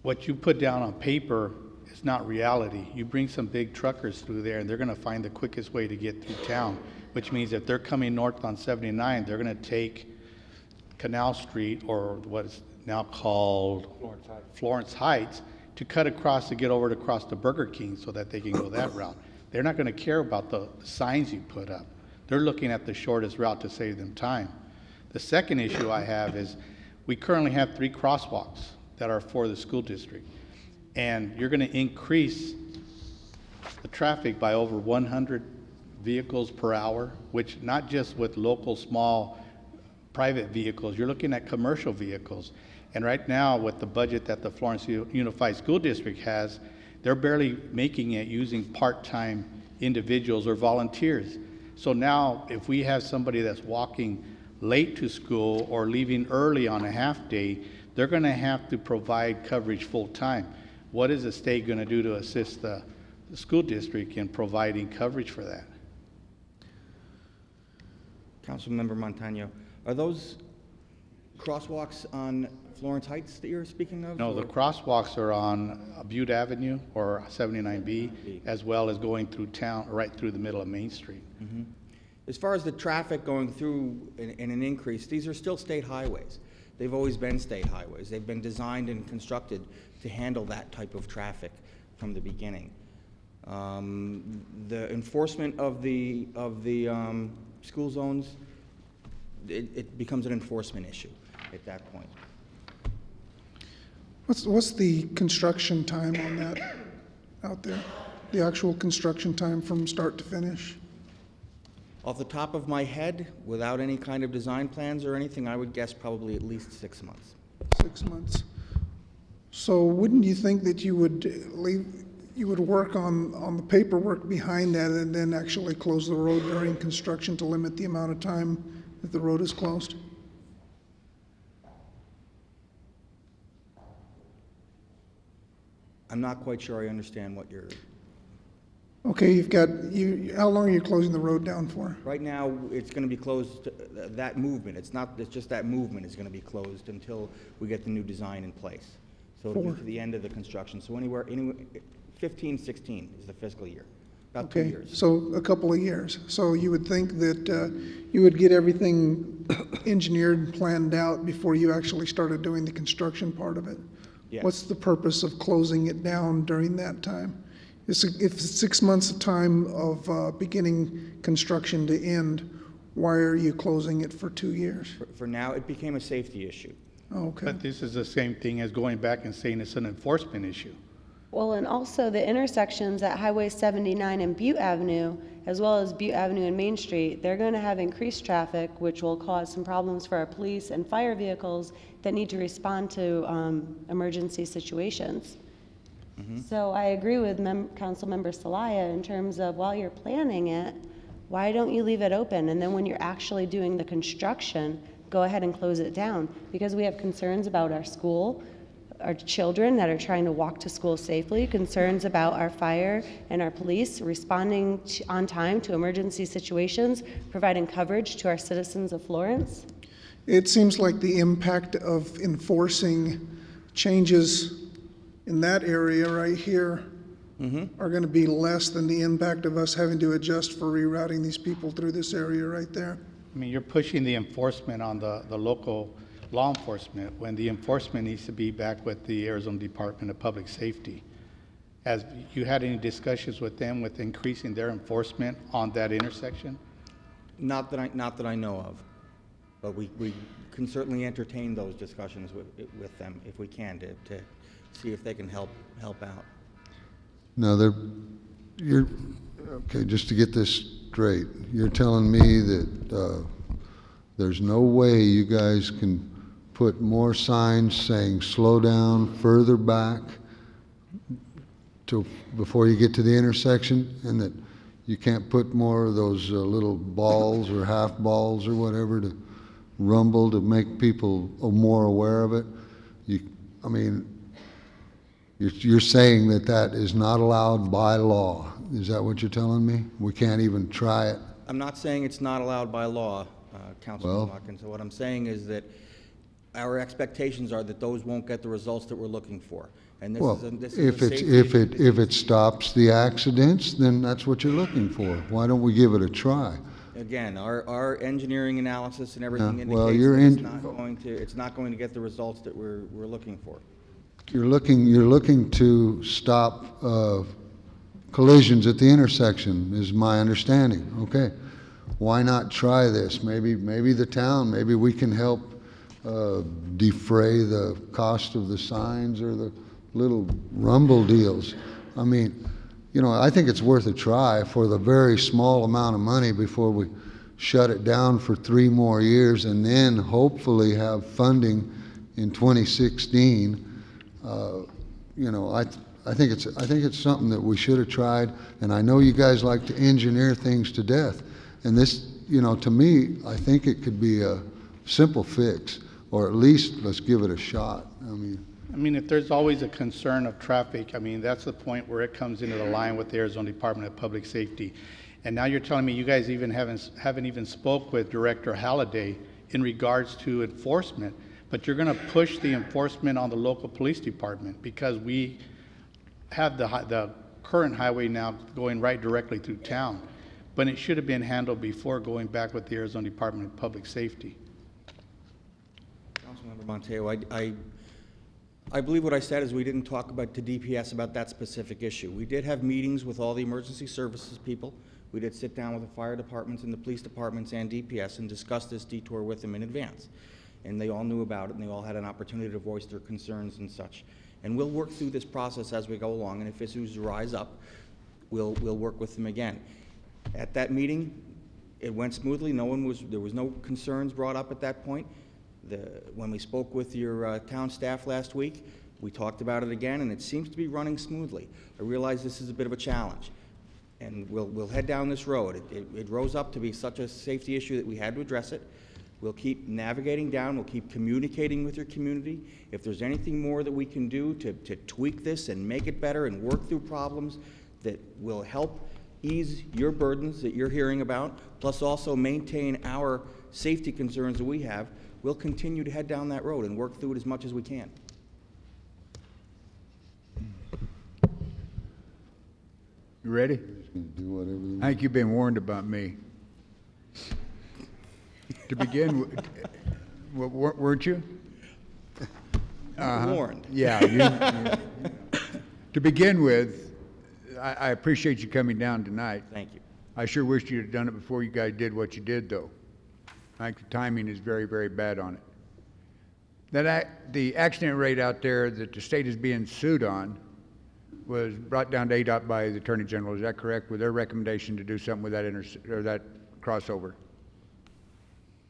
what you put down on paper is not reality. You bring some big truckers through there, and they're going to find the quickest way to get through town, which means if they're coming north on 79, they're going to take Canal Street, or what is now called Florence Heights, to cut across to get over to cross the Burger King so that they can go that route. They're not going to care about the signs you put up. They're looking at the shortest route to save them time. The second issue I have is we currently have 3 crosswalks that are for the school district, and you're going to increase the traffic by over 100 vehicles per hour, which not just with local small private vehicles, you're looking at commercial vehicles. And right now, with the budget that the Florence Unified School District has, they're barely making it using part-time individuals or volunteers. So now, if we have somebody that's walking late to school or leaving early on a half day, they're going to have to provide coverage full-time. What is the state going to do to assist the school district in providing coverage for that? Councilmember Montano, are those crosswalks on Florence Heights that you're speaking of? No, the crosswalks are on Butte Avenue or 79B, as well as going through town, right through the middle of Main Street. Mm-hmm. As far as the traffic going through in an increase, these are still state highways. They've always been state highways. They've been designed and constructed to handle that type of traffic from the beginning. The enforcement of the school zones, it becomes an enforcement issue at that point. What's the construction time on that out there? The actual construction time from start to finish? Off the top of my head, without any kind of design plans or anything, I would guess probably at least 6 months. 6 months. So wouldn't you think that you would work on the paperwork behind that and then actually close the road during construction to limit the amount of time that the road is closed? I'm not quite sure I understand what you're... Okay, how long are you closing the road down for? Right now, it's going to be closed, that movement. It's just that movement is going to be closed until we get the new design in place. So it'll be to the end of the construction. So anywhere 15, 16 is the fiscal year, about 2 years. So a couple of years. So you would think that you would get everything engineered and planned out before you actually started doing the construction part of it? Yes. What's the purpose of closing it down during that time? If it's 6 months of time of beginning construction to end, why are you closing it for 2 years? For now, it became a safety issue. Okay. But this is the same thing as going back and saying it's an enforcement issue. Well, and also the intersections at Highway 79 and Butte Avenue, as well as Butte Avenue and Main Street, they're going to have increased traffic, which will cause some problems for our police and fire vehicles that need to respond to emergency situations. Mm-hmm. So I agree with Councilmember Celaya in terms of while you're planning it, why don't you leave it open? And then when you're actually doing the construction, go ahead and close it down, because we have concerns about our school, our children that are trying to walk to school safely, concerns about our fire and our police responding on time to emergency situations, providing coverage to our citizens of Florence. It seems like the impact of enforcing changes in that area right here are going to be less than the impact of us having to adjust for rerouting these people through this area right there. I mean, you're pushing the enforcement on the local law enforcement when the enforcement needs to be back with the Arizona Department of Public Safety. Has you had any discussions with them with increasing their enforcement on that intersection? Not that I know of, but we can certainly entertain those discussions with them if we can to see if they can help out. Now, okay, just to get this straight, you're telling me that there's no way you guys can put more signs saying slow down further back before you get to the intersection, and that you can't put more of those little balls or half balls or whatever to rumble to make people more aware of it? I mean, you're saying that is not allowed by law. Is that what you're telling me? We can't even try it? I'm not saying it's not allowed by law, Councilman Watkins. So what I'm saying is that our expectations are that those won't get the results that we're looking for. And this if it stops the accidents, then that's what you're looking for. Why don't we give it a try? Again, our engineering analysis and everything indicates it's not going to get the results that we're looking for. You're looking to stop collisions at the intersection, is my understanding. Okay, why not try this? Maybe the town, maybe we can help defray the cost of the signs or the little rumble deals. I mean, you know, I think it's worth a try for the very small amount of money before we shut it down for 3 more years and then hopefully have funding in 2016. You know, I think it's something that we should have tried, and I know you guys like to engineer things to death. And this, you know, to me, I think it could be a simple fix, or at least let's give it a shot. I mean, if there's always a concern of traffic, I mean, that's the point where it comes into the line with the Arizona Department of Public Safety. And now you're telling me you guys even haven't even spoke with Director Halliday in regards to enforcement, but you're going to push the enforcement on the local police department because we have the current highway now going right directly through town. But it should have been handled before going back with the Arizona Department of Public Safety. Councilmember Montejo, I believe what I said is we didn't talk about to DPS about that specific issue. We did have meetings with all the emergency services people. We did sit down with the fire departments and the police departments and DPS and discuss this detour with them in advance. And they all knew about it, and they all had an opportunity to voice their concerns and such. And we'll work through this process as we go along, and if issues rise up, we'll work with them again. At that meeting, it went smoothly. There was no concerns brought up at that point. When we spoke with your town staff last week, we talked about it again, and it seems to be running smoothly. I realize this is a bit of a challenge, and we'll head down this road. It rose up to be such a safety issue that we had to address it. We'll keep navigating down. We'll keep communicating with your community. If there's anything more that we can do to tweak this and make it better and work through problems that will help ease your burdens that you're hearing about, plus also maintain our safety concerns that we have, we'll continue to head down that road and work through it as much as we can. You ready? Do whatever you I think you've been warned about me. To begin with, weren't you? Warned. Yeah. To begin with, I appreciate you coming down tonight. Thank you. I sure wish you'd have done it before you guys did what you did, though. I think the timing is very, very bad on it. The accident rate out there that the state is being sued on was brought down to ADOT by the Attorney General. Is that correct? With their recommendation to do something with that crossover?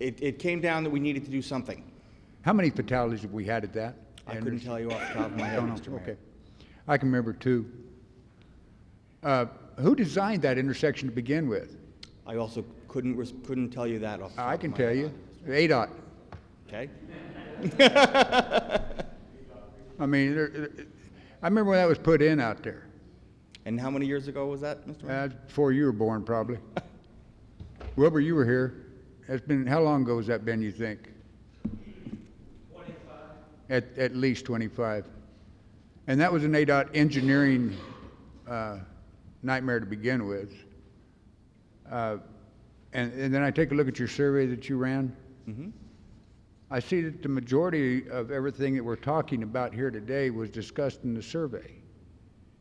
It came down that we needed to do something. How many fatalities have we had at that? I couldn't tell you off the top of my head, Mr. Mayor. Okay. I can remember two. Who designed that intersection to begin with? I also couldn't tell you that off the top I of can my tell head. you. ADOT. Okay. I mean, I remember when that was put in out there. And how many years ago was that, Mr. Mayor? Before you were born, probably. Wilbur, you were here. It's been, how long ago has that been, you think? 25. At least 25. And that was an ADOT engineering nightmare to begin with. And then I take a look at your survey that you ran. Mm-hmm. I see that the majority of everything that we're talking about here today was discussed in the survey.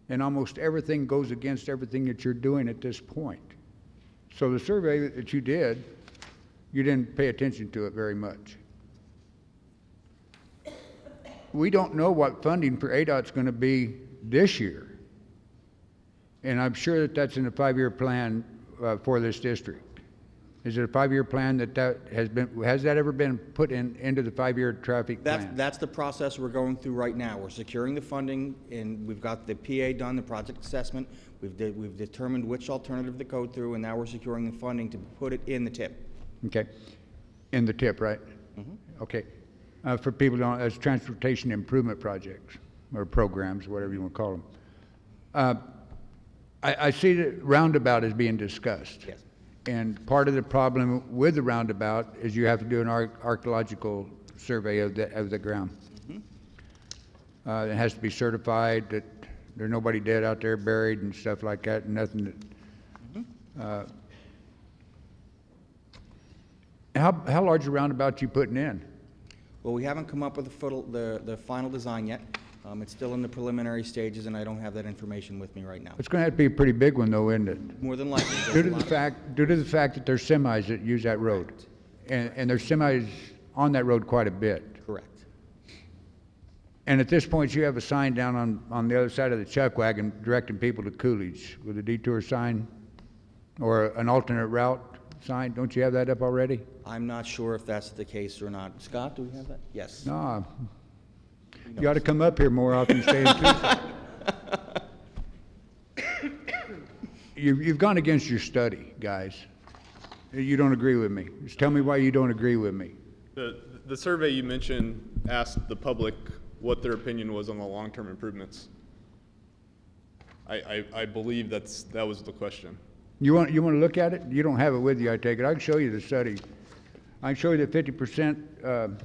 And almost everything goes against everything that you're doing at this point. So the survey that you did, you didn't pay attention to it very much. We don't know what funding for ADOT's going to be this year. And I'm sure that that's in the 5-year plan for this district. Is it a 5-year plan has that ever been put into the 5-year traffic plan? That's the process we're going through right now. We're securing the funding, and we've got the PA done, the project assessment. We've determined which alternative to go through, and now we're securing the funding to put it in the TIP. Okay. In the TIP, right? Mm-hmm. Okay. For people who don't, as transportation improvement projects or programs, whatever you want to call them. I see the roundabout is being discussed. Yes. And part of the problem with the roundabout is you have to do an archaeological survey of the ground. Mm-hmm. It has to be certified that there's nobody dead out there buried and stuff like that, and nothing that. Mm-hmm. How large a roundabout you putting in? Well, we haven't come up with the final design yet. It's still in the preliminary stages, and I don't have that information with me right now. It's going to have to be a pretty big one, though, isn't it? More than likely. Due to the fact that there's semis that use that road, and there's semis on that road quite a bit. Correct. And at this point, you have a sign down on the other side of the chuck wagon directing people to Coolidge with a detour sign or an alternate route sign. Don't you have that up already? I'm not sure if that's the case or not. Scott, do we have that? Yes. No. You ought to come up here more often, stay in Tucson. You've gone against your study, guys. You don't agree with me. Just tell me why you don't agree with me. The survey you mentioned asked the public what their opinion was on the long-term improvements. I believe that was the question. You want to look at it? You don't have it with you, I take it. I can show you the study. I can show you that 50%,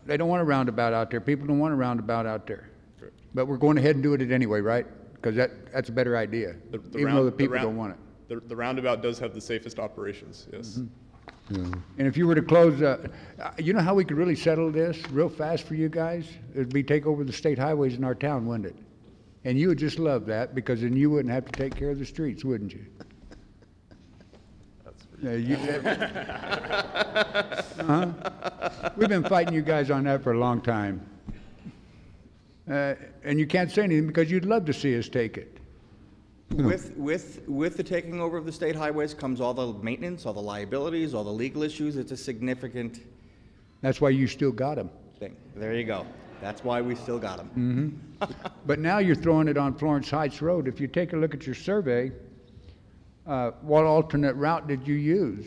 they don't want a roundabout out there. People don't want a roundabout out there. Correct. But we're going ahead and doing it anyway, right? Because that's a better idea, even though the people don't want it. The roundabout does have the safest operations, yes. Mm-hmm. And if you were to close, you know how we could really settle this real fast for you guys? It'd be take over the state highways in our town, wouldn't it? And you would just love that, because then you wouldn't have to take care of the streets, wouldn't you? We've been fighting you guys on that for a long time. And you can't say anything because you'd love to see us take it. With the taking over of the state highways comes all the maintenance, all the liabilities, all the legal issues. It's a significant That's why you still got them. thing. There you go. That's why we still got them. Mm-hmm. But now you're throwing it on Florence Heights Road. If you take a look at your survey, what alternate route did you use?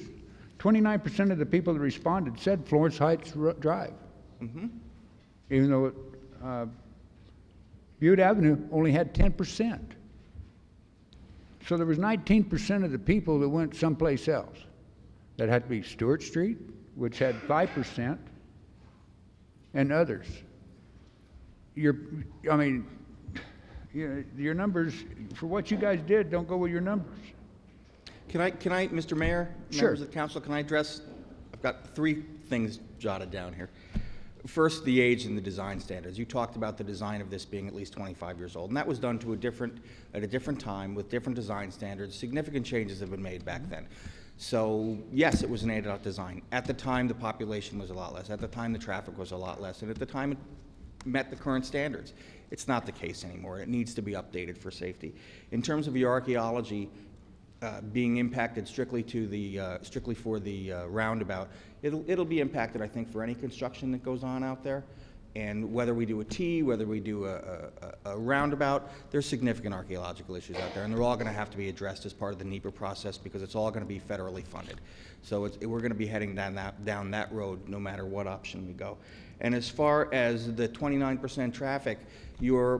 29% of the people that responded said Florence Heights Drive. Mm-hmm. Even though Butte Avenue only had 10%. So there was 19% of the people that went someplace else. That had to be Stewart Street, which had 5%, and others. Your numbers, for what you guys did, don't go with your numbers. Can I, Mr. Mayor, Sure. members of the council, can I address, I've got 3 things jotted down here. First, the age and the design standards. You talked about the design of this being at least 25 years old, and that was done to at a different time with different design standards. Significant changes have been made back then. So yes, it was an ADOT design. At the time, the population was a lot less. At the time, the traffic was a lot less, and at the time, it met the current standards. It's not the case anymore. It needs to be updated for safety. In terms of the archaeology, being impacted strictly for the roundabout, it'll be impacted, I think, for any construction that goes on out there. And whether we do a T, whether we do a roundabout, there's significant archaeological issues out there, and they're all going to have to be addressed as part of the NEPA process because it's all going to be federally funded. So we're going to be heading down that road no matter what option we go. And as far as the 29% traffic, your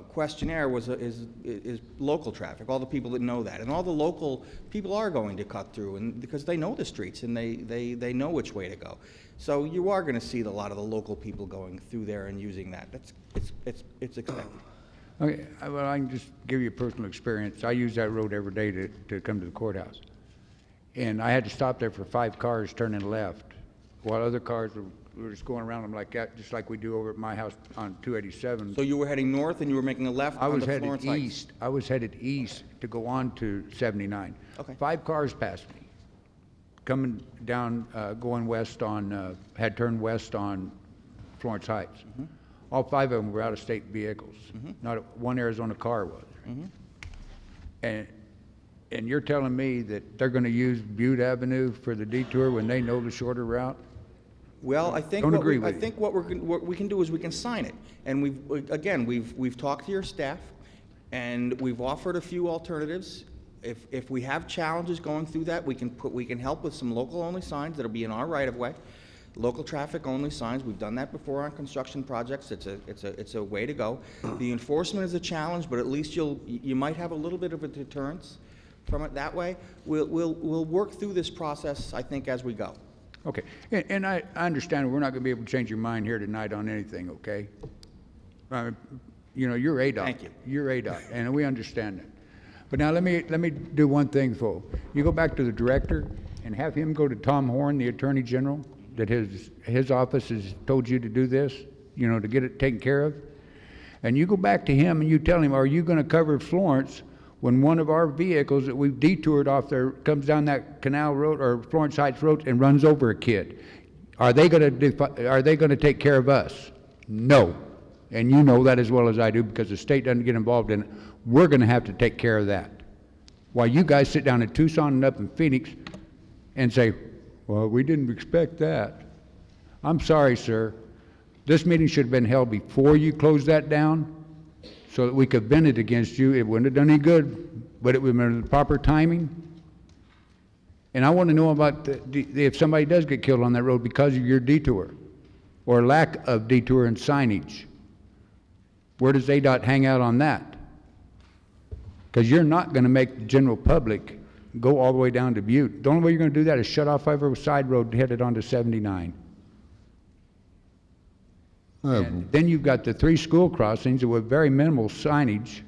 questionnaire is local traffic, all the people that know that. And all the local people are going to cut through and because they know the streets and they know which way to go. So you are going to see a lot of the local people going through there and using that. It's expected. Okay, well, I can just give you a personal experience. I use that road every day to come to the courthouse. And I had to stop there for 5 cars turning left, while other cars were just going around them like that, just like we do over at my house on 287. So you were heading north and you were making a left onto Florence Heights? I was headed east to go on to 79. Okay. 5 cars passed me, coming down, going west on, had turned west on Florence Heights. Mm-hmm. All 5 of them were out-of-state vehicles. Mm-hmm. Not one Arizona car was there. Mm-hmm. And you're telling me that they're going to use Butte Avenue for the detour when they know the shorter route? Well, I think what we can do is we can sign it. And we've talked to your staff, and we've offered a few alternatives. If we have challenges going through that, we can help with some local-only signs that'll be in our right-of-way. Local traffic-only signs. We've done that before on construction projects. It's a way to go. The enforcement is a challenge, but at least you might have a little bit of a deterrence from it that way. We'll work through this process, I think, as we go. Okay, and I understand we're not going to be able to change your mind here tonight on anything, okay? You're ADOT. Thank you. You're ADOT, and we understand that. But now let me do one thing, Fo. You go back to the director and have him go to Tom Horn, the Attorney General, that his office has told you to do this, to get it taken care of. And you go back to him and you tell him, are you going to cover Florence when one of our vehicles that we've detoured off there comes down that canal road or Florence Heights Road and runs over a kid? Are they going to take care of us? No. And you know that as well as I do, because the state doesn't get involved in it. We're going to have to take care of that. While you guys sit down in Tucson and up in Phoenix and say, well, we didn't expect that. I'm sorry, sir. This meeting should have been held before you closed that down so that we could vent it against you. It wouldn't have done any good, but it would have been the proper timing. And I want to know about if somebody does get killed on that road because of your detour or lack of detour and signage. Where does ADOT hang out on that? Because you're not going to make the general public go all the way down to Butte. The only way you're going to do that is shut off every side road headed onto 79. And then you've got the 3 school crossings with very minimal signage.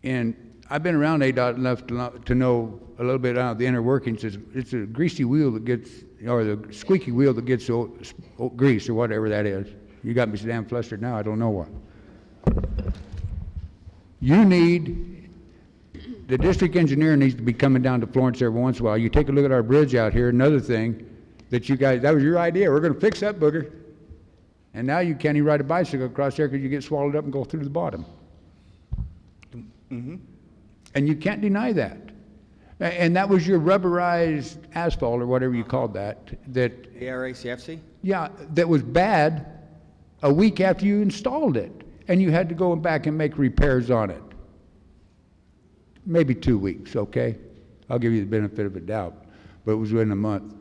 And I've been around ADOT enough to know a little bit out of the inner workings. It's a greasy wheel that gets, or the squeaky wheel that gets grease or whatever that is. You got me so damn flustered now, I don't know what. The district engineer needs to be coming down to Florence every once in a while. You take a look at our bridge out here, another thing that you guys, that was your idea, we're going to fix that booger. And now you can't even ride a bicycle across there because you get swallowed up and go through the bottom. Mm-hmm. And you can't deny that. And that was your rubberized asphalt or whatever you called that. The ARACFC? Yeah, that was bad a week after you installed it. And you had to go back and make repairs on it. Maybe 2 weeks, okay? I'll give you the benefit of a doubt. But it was within a month.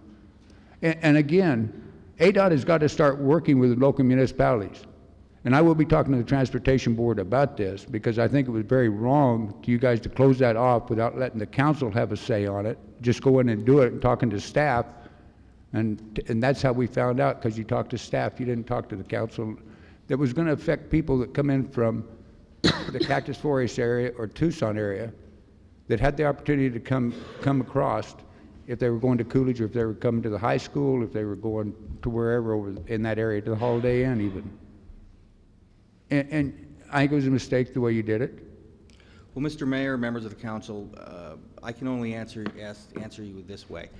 And again, ADOT has got to start working with the local municipalities. And I will be talking to the Transportation Board about this because I think it was very wrong to you guys to close that off without letting the council have a say on it. Just go in and do it and talking to staff. And that's how we found out, because you talked to staff, you didn't talk to the council. That was going to affect people that come in from the Cactus Forest area or Tucson area that had the opportunity to come across if they were going to Coolidge, or if they were coming to the high school, if they were going to wherever over in that area, to the Holiday Inn even. And I think it was a mistake the way you did it. Well, Mr. Mayor, members of the council, I can only answer you this way.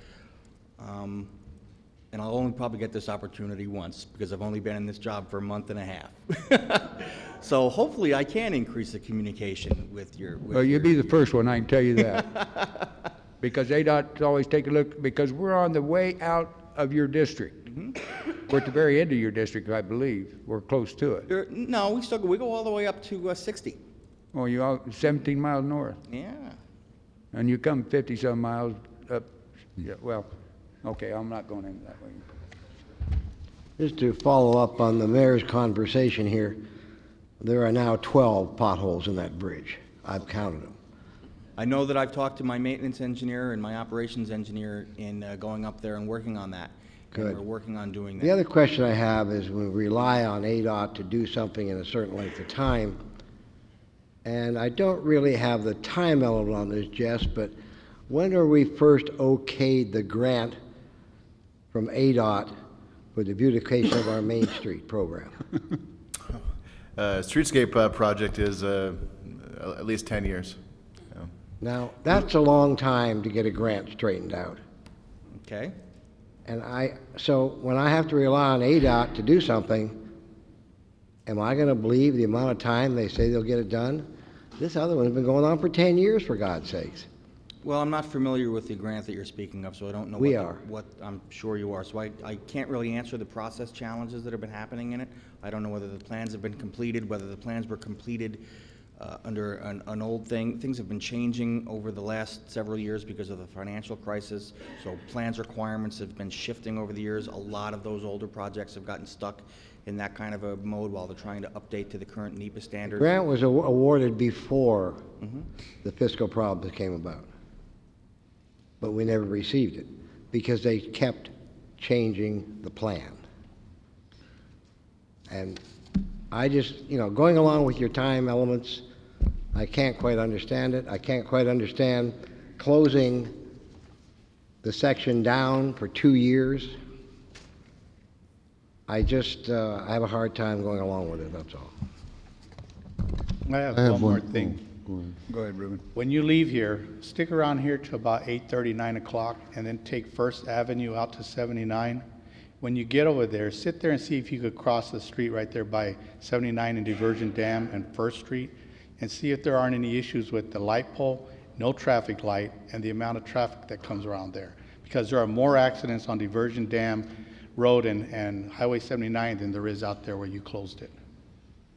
And I'll only probably get this opportunity once because I've only been in this job for a month and a half. So hopefully I can increase the communication with your... Well, you'll be the first one, I can tell you that. Because ADOT always take a look, because we're on the way out of your district. Mm-hmm. We're at the very end of your district, I believe. We're close to it. No, we go all the way up to 60. Oh, you all 17 miles north? Yeah. And you come 50-some miles up, yeah, well, okay, I'm not going into that way. Just to follow up on the mayor's conversation here, there are now 12 potholes in that bridge. I've counted them. I know that I've talked to my maintenance engineer and my operations engineer in going up there and working on that. Good. And we're working on doing that. The other question I have is we rely on ADOT to do something in a certain length of time, and I don't really have the time element on this, Jess, but when are we first okayed the grant from ADOT for the beautification of our Main Street program? Streetscape project is at least 10 years. Now, that's a long time to get a grant straightened out. Okay. And so when I have to rely on ADOT to do something, am I going to believe the amount of time they say they'll get it done? This other one's been going on for 10 years, for God's sakes. Well, I'm not familiar with the grant that you're speaking of, so I don't know what I'm sure you are. So I can't really answer the process challenges that have been happening in it. I don't know whether the plans have been completed, whether the plans were completed under an old thing. Things have been changing over the last several years because of the financial crisis. So plans requirements have been shifting over the years. A lot of those older projects have gotten stuck in that kind of a mode while they're trying to update to the current NEPA standards. The grant was awarded before the fiscal problems came about, but we never received it because they kept changing the plan. And I just, going along with your time elements, I can't quite understand it. I can't quite understand closing the section down for 2 years. I just, I have a hard time going along with it, that's all. I have one more thing. Go ahead, Ruben. When you leave here, stick around here till about 8:30, 9 o'clock, and then take First Avenue out to 79. When you get over there, sit there and see if you could cross the street right there by 79 and Diversion Dam and First Street, and see if there aren't any issues with the light pole, no traffic light, and the amount of traffic that comes around there. Because there are more accidents on Diversion Dam Road and Highway 79 than there is out there where you closed it.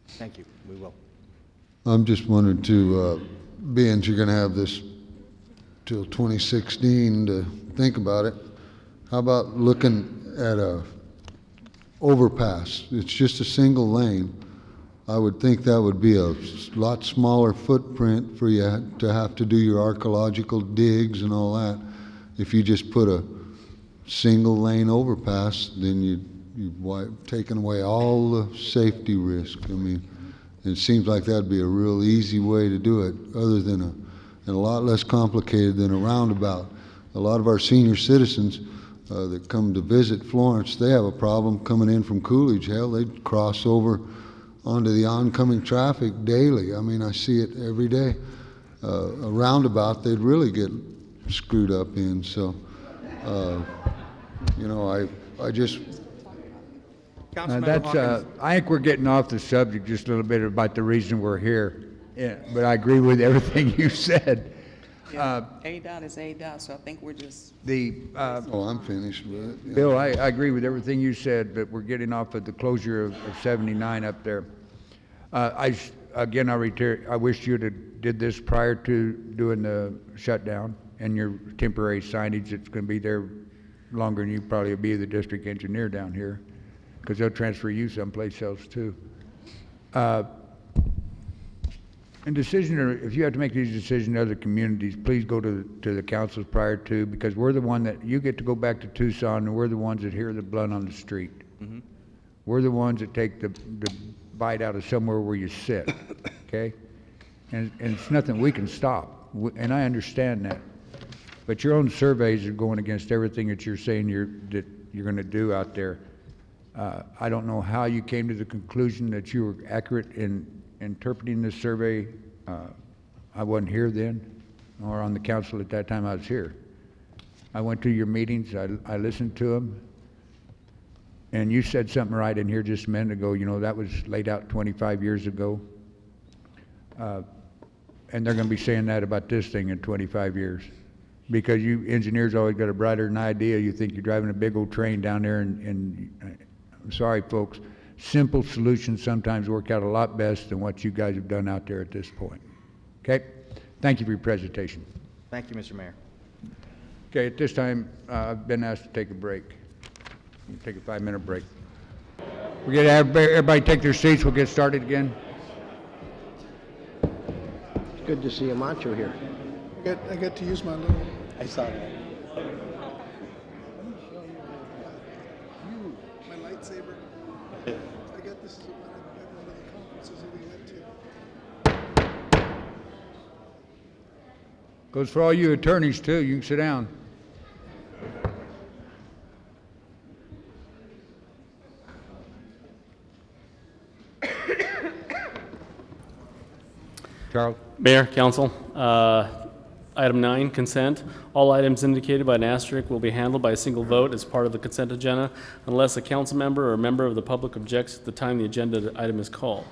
Thank you. We will. I'm just wondering too, being you're gonna have this till 2016 to think about it, how about looking at a overpass? It's just a single lane. I would think that would be a lot smaller footprint for you to have to do your archaeological digs and all that. If you just put a single lane overpass, then you've taken away all the safety risk. I mean, it seems like that'd be a real easy way to do it, other than and a lot less complicated than a roundabout. A lot of our senior citizens that come to visit Florence, they have a problem coming in from Coolidge. Hell, they cross over onto the oncoming traffic daily. I mean, I see it every day. A roundabout, they'd really get screwed up in. So, you know, I just... I think we're getting off the subject just a little bit about the reason we're here. Yeah, but I agree with everything you said. ADOT is ADOT, so I think we're just... oh, I'm finished with it. Yeah. Bill, I agree with everything you said, but we're getting off at the closure of 79 up there. I wish you'd have did this prior to doing the shutdown and your temporary signage. It's going to be there longer than you probably will be the district engineer down here, because they'll transfer you someplace else too. And if you have to make these decisions in other communities, please go to the councils prior to, because we're the one that, you get to go back to Tucson, and we're the ones that hear the blood on the street. Mm-hmm. We're the ones that take the bite out of somewhere where you sit, okay? And it's nothing we can stop, and I understand that. But your own surveys are going against everything that you're saying that you're going to do out there. I don't know how you came to the conclusion that you were accurate in interpreting this survey. I wasn't here then, or on the council at that time. I was here. I went to your meetings. I listened to them. And you said something right in here just a minute ago. You know, that was laid out 25 years ago. And they're going to be saying that about this thing in 25 years. Because you engineers always got a brighter than idea. You think you're driving a big old train down there, and I'm sorry, folks. Simple solutions sometimes work out a lot best than what you guys have done out there at this point. Okay? Thank you for your presentation. Thank you, Mr. Mayor. Okay, at this time, I've been asked to take a break. We'll take a 5-minute break. We're going to have everybody take their seats. We'll get started again. It's good to see a macho here. I got to use my little... I saw that. My lightsaber. I got this at one of the conferences that we went to. Goes for all you attorneys, too. You can sit down. Charles? Mayor, Council, item 9, consent. All items indicated by an asterisk will be handled by a single vote as part of the consent agenda unless a council member or a member of the public objects at the time the agenda item is called.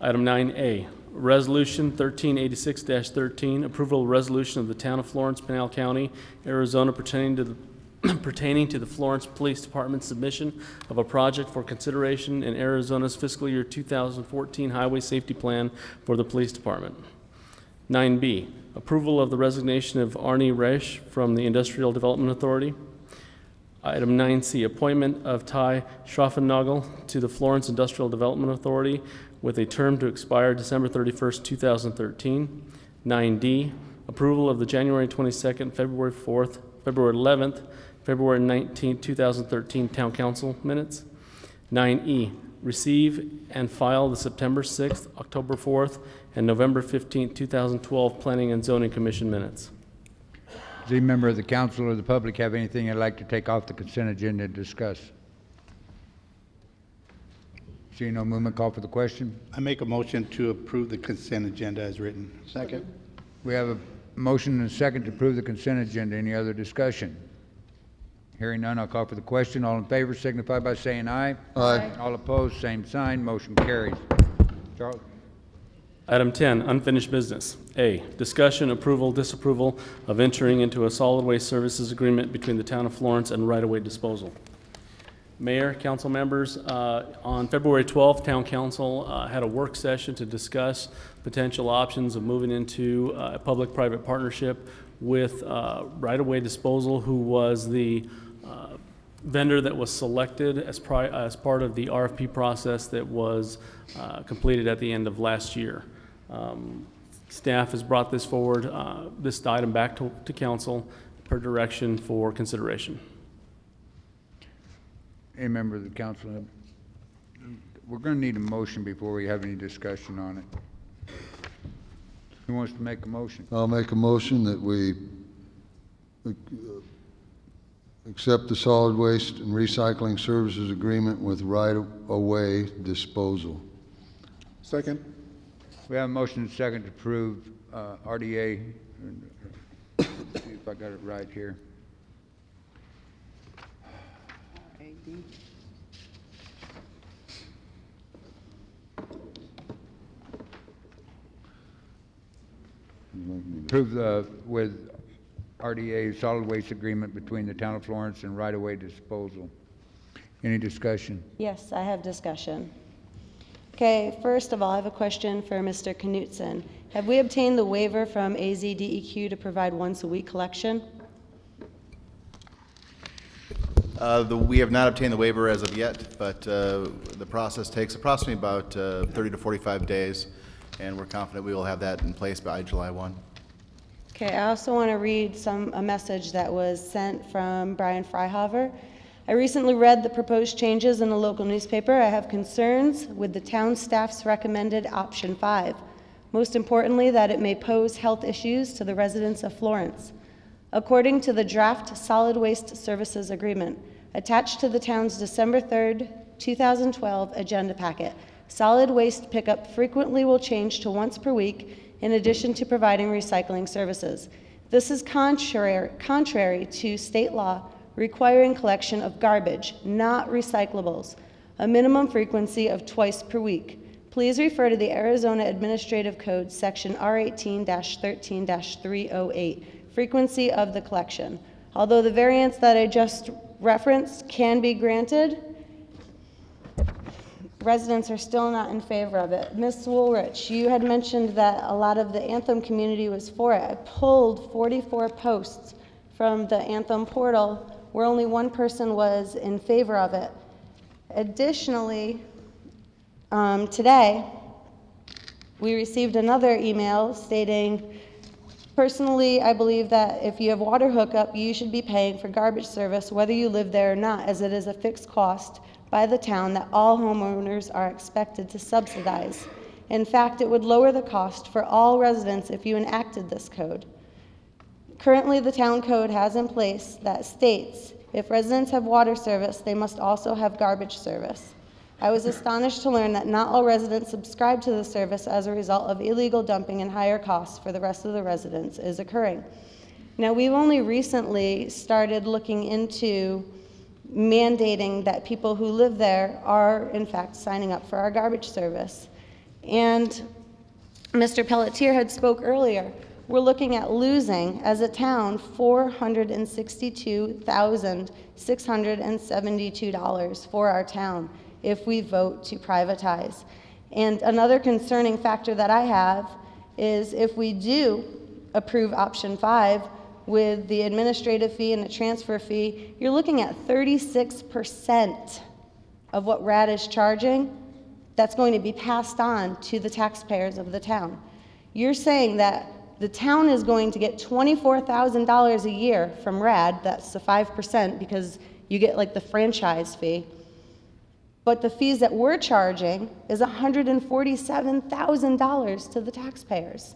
Item 9A, Resolution 1386-13, approval of resolution of the Town of Florence, Pinal County, Arizona pertaining to the Florence Police Department submission of a project for consideration in Arizona's fiscal year 2014 highway safety plan for the police department. 9B, approval of the resignation of Arnie Resch from the Industrial Development Authority. Item 9C, appointment of Ty Schraffenagel to the Florence Industrial Development Authority with a term to expire December 31st, 2013. 9D, approval of the January 22nd, February 4th, February 11th, February 19th, 2013 Town Council minutes. 9E, receive and file the September 6th, October 4th, and November 15th, 2012 Planning and Zoning Commission minutes. Does any member of the council or the public have anything they'd like to take off the consent agenda to discuss? Seeing no movement, call for the question. I make a motion to approve the consent agenda as written. Second. We have a motion and a second to approve the consent agenda. Any other discussion? Hearing none, I'll call for the question. All in favor signify by saying aye. Aye. All opposed, same sign. Motion carries. Charles? Item 10, unfinished business. A, discussion, approval, disapproval of entering into a solid waste services agreement between the town of Florence and Right-of-Way Disposal. Mayor, council members, on February 12th, Town Council had a work session to discuss potential options of moving into a public-private partnership with Right-of-Way Disposal, who was the vendor that was selected as part of the RFP process that was completed at the end of last year. Staff has brought this forward, this item back to council per direction for consideration. Any member of the council? We're going to need a motion before we have any discussion on it. Who wants to make a motion? I'll make a motion that we accept the solid waste and recycling services agreement with Right-of-Way Disposal. Second. We have a motion and a second to approve RDA. See if I got it right here. Approve with RDA solid waste agreement between the town of Florence and Right-of-Way Disposal. Any discussion? Yes, I have discussion. Okay, first of all, I have a question for Mr. Knutson. Have we obtained the waiver from AZDEQ to provide once-a-week collection? We have not obtained the waiver as of yet, but the process takes approximately about 30 to 45 days, and we're confident we will have that in place by July 1. Okay, I also want to read a message that was sent from Brian Freihofer. I recently read the proposed changes in a local newspaper. I have concerns with the town staff's recommended option 5. Most importantly, that it may pose health issues to the residents of Florence. According to the draft solid waste services agreement attached to the town's December 3rd, 2012 agenda packet, solid waste pickup frequently will change to once per week in addition to providing recycling services. This is contrary to state law requiring collection of garbage, not recyclables, a minimum frequency of twice per week. Please refer to the Arizona Administrative Code, section R18-13-308, frequency of the collection. Although the variance that I just referenced can be granted, residents are still not in favor of it. Ms. Woolrich, you had mentioned that a lot of the Anthem community was for it. I pulled 44 posts from the Anthem portal where only one person was in favor of it. Additionally, today, we received another email stating, personally, I believe that if you have water hookup, you should be paying for garbage service whether you live there or not, as it is a fixed cost by the town that all homeowners are expected to subsidize. In fact, it would lower the cost for all residents if you enacted this code. Currently, the town code has in place that states if residents have water service, they must also have garbage service. I was astonished to learn that not all residents subscribe to the service as a result of illegal dumping and higher costs for the rest of the residents is occurring. Now, we've only recently started looking into mandating that people who live there are, in fact, signing up for our garbage service. And Mr. Pelletier had spoke earlier. We're looking at losing, as a town, $462,672 for our town if we vote to privatize. And another concerning factor that I have is if we do approve option 5 with the administrative fee and the transfer fee, you're looking at 36% of what RAD is charging that's going to be passed on to the taxpayers of the town. You're saying that the town is going to get $24,000 a year from RAD, that's the 5% because you get like the franchise fee, but the fees that we're charging is $147,000 to the taxpayers.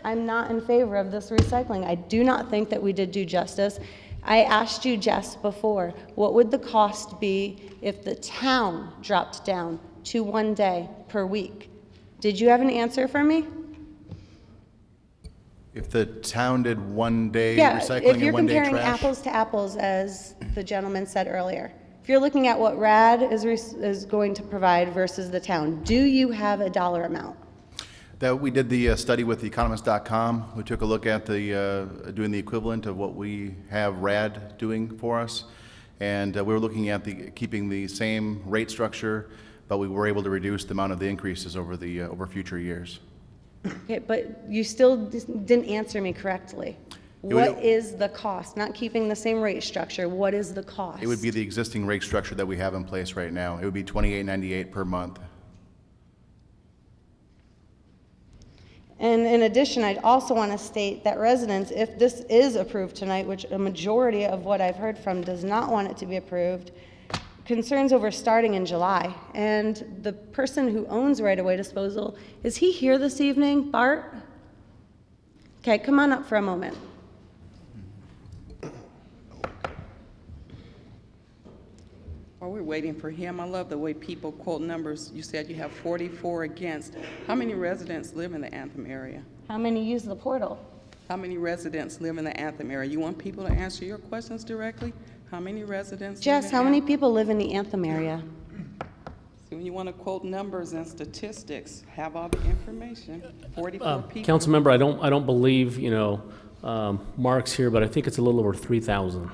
I'm not in favor of this recycling. I do not think that we did do justice. I asked you just before, what would the cost be if the town dropped down to 1 day per week? Did you have an answer for me? If the town did 1 day Yeah, recycling if you're and 1 day comparing trash? apples to apples, as the gentleman said earlier, if you're looking at what RAD is going to provide versus the town, do you have a dollar amount? That we did the study with economist.com. We took a look at the doing the equivalent of what we have RAD doing for us, and we were looking at keeping the same rate structure, but we were able to reduce the amount of the increases over the over future years. Okay, but you still didn't answer me correctly. What is the cost? Not keeping the same rate structure, what is the cost? It would be the existing rate structure that we have in place right now. It would be $28.98 per month. And in addition, I'd also want to state that residents, if this is approved tonight, which a majority of what I've heard from does not want it to be approved, concerns over starting in July. And the person who owns right-of-way disposal, is he here this evening, Bart? Okay, come on up for a moment. While we're waiting for him, I love the way people quote numbers. You said you have 44 against. How many residents live in the Anthem area? How many use the portal? How many residents live in the Anthem area? You want people to answer your questions directly? How many residents Jess, live in how many Anthem? people live in the Anthem area? So when you want to quote numbers and statistics, have all the information. 44 people. Councilmember, I don't believe, Mark's here, but I think it's a little over 3,000.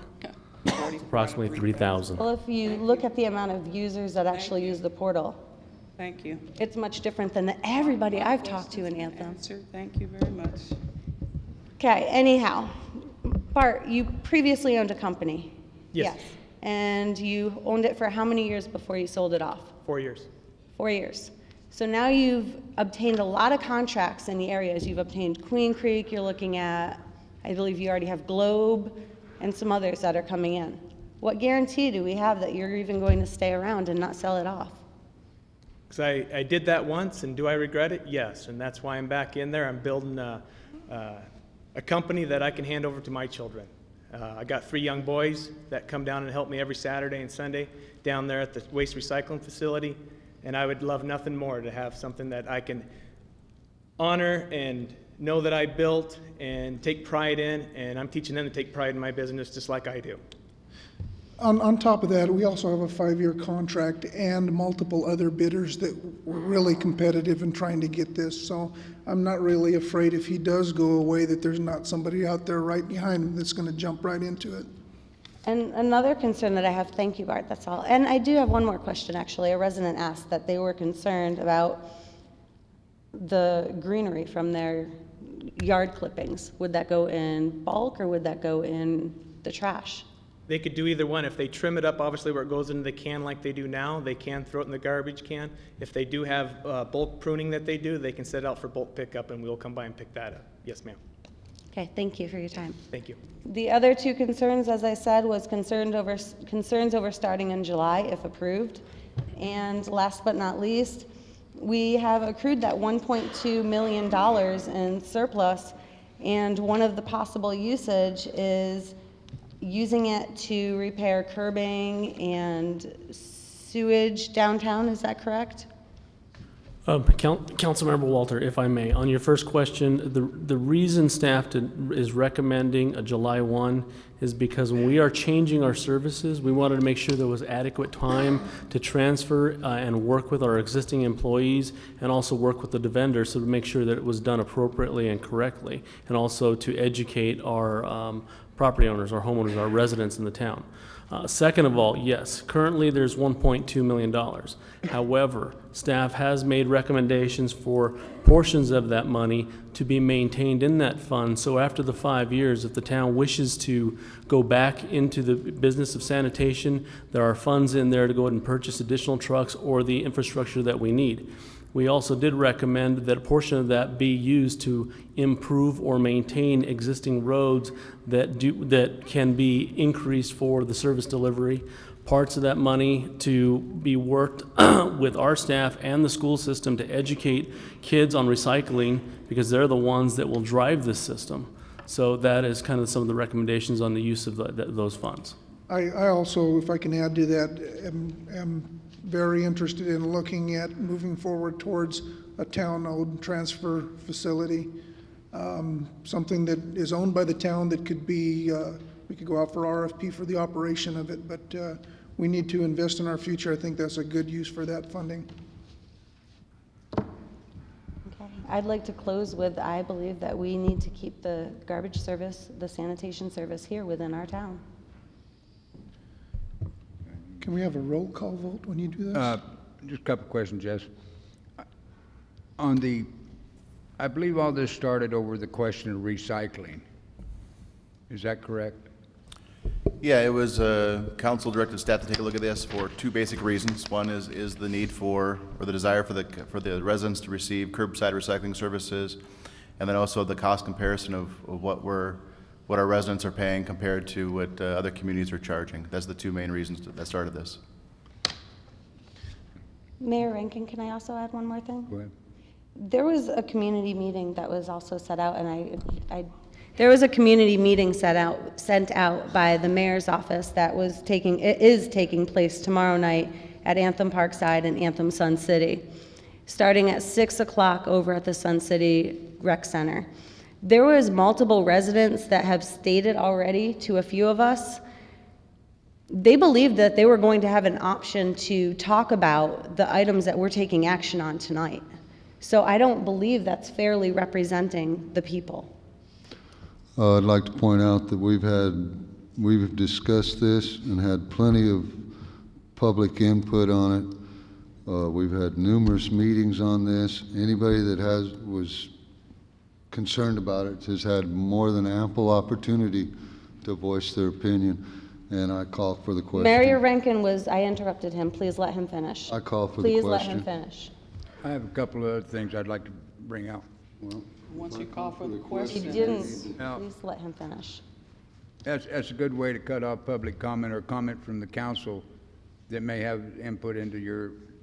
Approximately 3,000. Well, if you look at the amount of users that actually use the portal, Thank you. it's much different than everybody I've talked to in Anthem. Thank you very much. Okay, anyhow, Bart, you previously owned a company. Yes. And you owned it for how many years before you sold it off? 4 years. 4 years. So now you've obtained a lot of contracts in the areas. You've obtained Queen Creek, you're looking at, I believe you already have Globe, and some others that are coming in. What guarantee do we have that you're even going to stay around and not sell it off? Because I did that once, and do I regret it? Yes, and that's why I'm back in there. I'm building a company that I can hand over to my children. I got 3 young boys that come down and help me every Saturday and Sunday down there at the waste recycling facility, and I would love nothing more to have something that I can honor and know that I built and take pride in, and I'm teaching them to take pride in my business just like I do. On top of that, we also have a 5-year contract and multiple other bidders that were really competitive in trying to get this. So I'm not really afraid if he does go away that there's not somebody out there right behind him that's going to jump right into it. And another concern that I have, thank you, Bart, that's all. And I do have one more question, actually. A resident asked that they were concerned about the greenery from their yard clippings. Would that go in bulk or would that go in the trash? They could do either one. If they trim it up, obviously where it goes into the can like they do now, they can throw it in the garbage can. If they do have bulk pruning that they do, they can set it out for bulk pickup and we'll come by and pick that up. Yes, ma'am. Okay, thank you for your time. Thank you. The other 2 concerns, as I said, was concerns over starting in July if approved. And last but not least, we have accrued that $1.2 million in surplus, and one of the possible usage is using it to repair curbing and sewage downtown. Is that correct? Councilmember Walter, if I may, on your first question, the reason staff is recommending a July 1 is because when we are changing our services, we wanted to make sure there was adequate time to transfer and work with our existing employees and also work with the vendor so to make sure that it was done appropriately and correctly, and also to educate our property owners, our homeowners, our residents in the town. Second of all, yes, currently there's $1.2 million. However, staff has made recommendations for portions of that money to be maintained in that fund. So after the 5 years, if the town wishes to go back into the business of sanitation, there are funds in there to go ahead and purchase additional trucks or the infrastructure that we need. We also did recommend that a portion of that be used to improve or maintain existing roads that can be increased for the service delivery. Parts of that money to be worked with our staff and the school system to educate kids on recycling because they're the ones that will drive this system. So that is kind of some of the recommendations on the use of those funds. I also, if I can add to that, am very interested in looking at moving forward towards a town-owned transfer facility, something that is owned by the town that could be, we could go out for RFP for the operation of it, but we need to invest in our future. I think that's a good use for that funding. I'd like to close with, I believe that we need to keep the garbage service, the sanitation service here within our town. Can we have a roll call vote when you do this? Just a couple of questions, Jess. I believe all this started over the question of recycling. Is that correct? Yeah, it was council directed staff to take a look at this for two basic reasons. One is the need for, or the desire for the residents to receive curbside recycling services, and then also the cost comparison of what our residents are paying compared to what other communities are charging. That's the two main reasons that started this. Mayor Rankin, can I also add one more thing? Go ahead. There was a community meeting that was also set out, and there was a community meeting sent out by the mayor's office that is taking place tomorrow night at Anthem Parkside and Anthem Sun City, starting at 6 o'clock over at the Sun City Rec Center. There was multiple residents that have stated already to a few of us, they believed that they were going to have an option to talk about the items that we're taking action on tonight. So I don't believe that's fairly representing the people. I'd like to point out that we've discussed this and had plenty of public input on it. We've had numerous meetings on this. Anybody that was concerned about it has had more than ample opportunity to voice their opinion, and I call for the question. Mayor Rankin I interrupted him. Please let him finish. I call for Please the question. let him finish. I have a couple of other things I'd like to bring out. Well, Once you call for the He question. didn't. Now- Please let him finish. That's a good way to cut off public comment or comment from the council that may have input into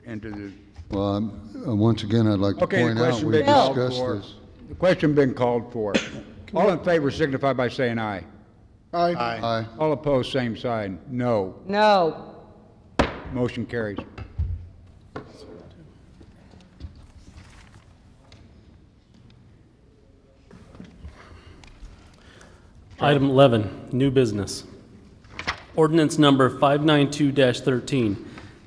the. Well, once again, I'd like to Okay, the point out question we've been called discussed for. this. The question been called for. All in favor signify by saying aye. Aye. Aye. All opposed, same sign. No. No. Motion carries. Item 11, new business. Ordinance number 592-13,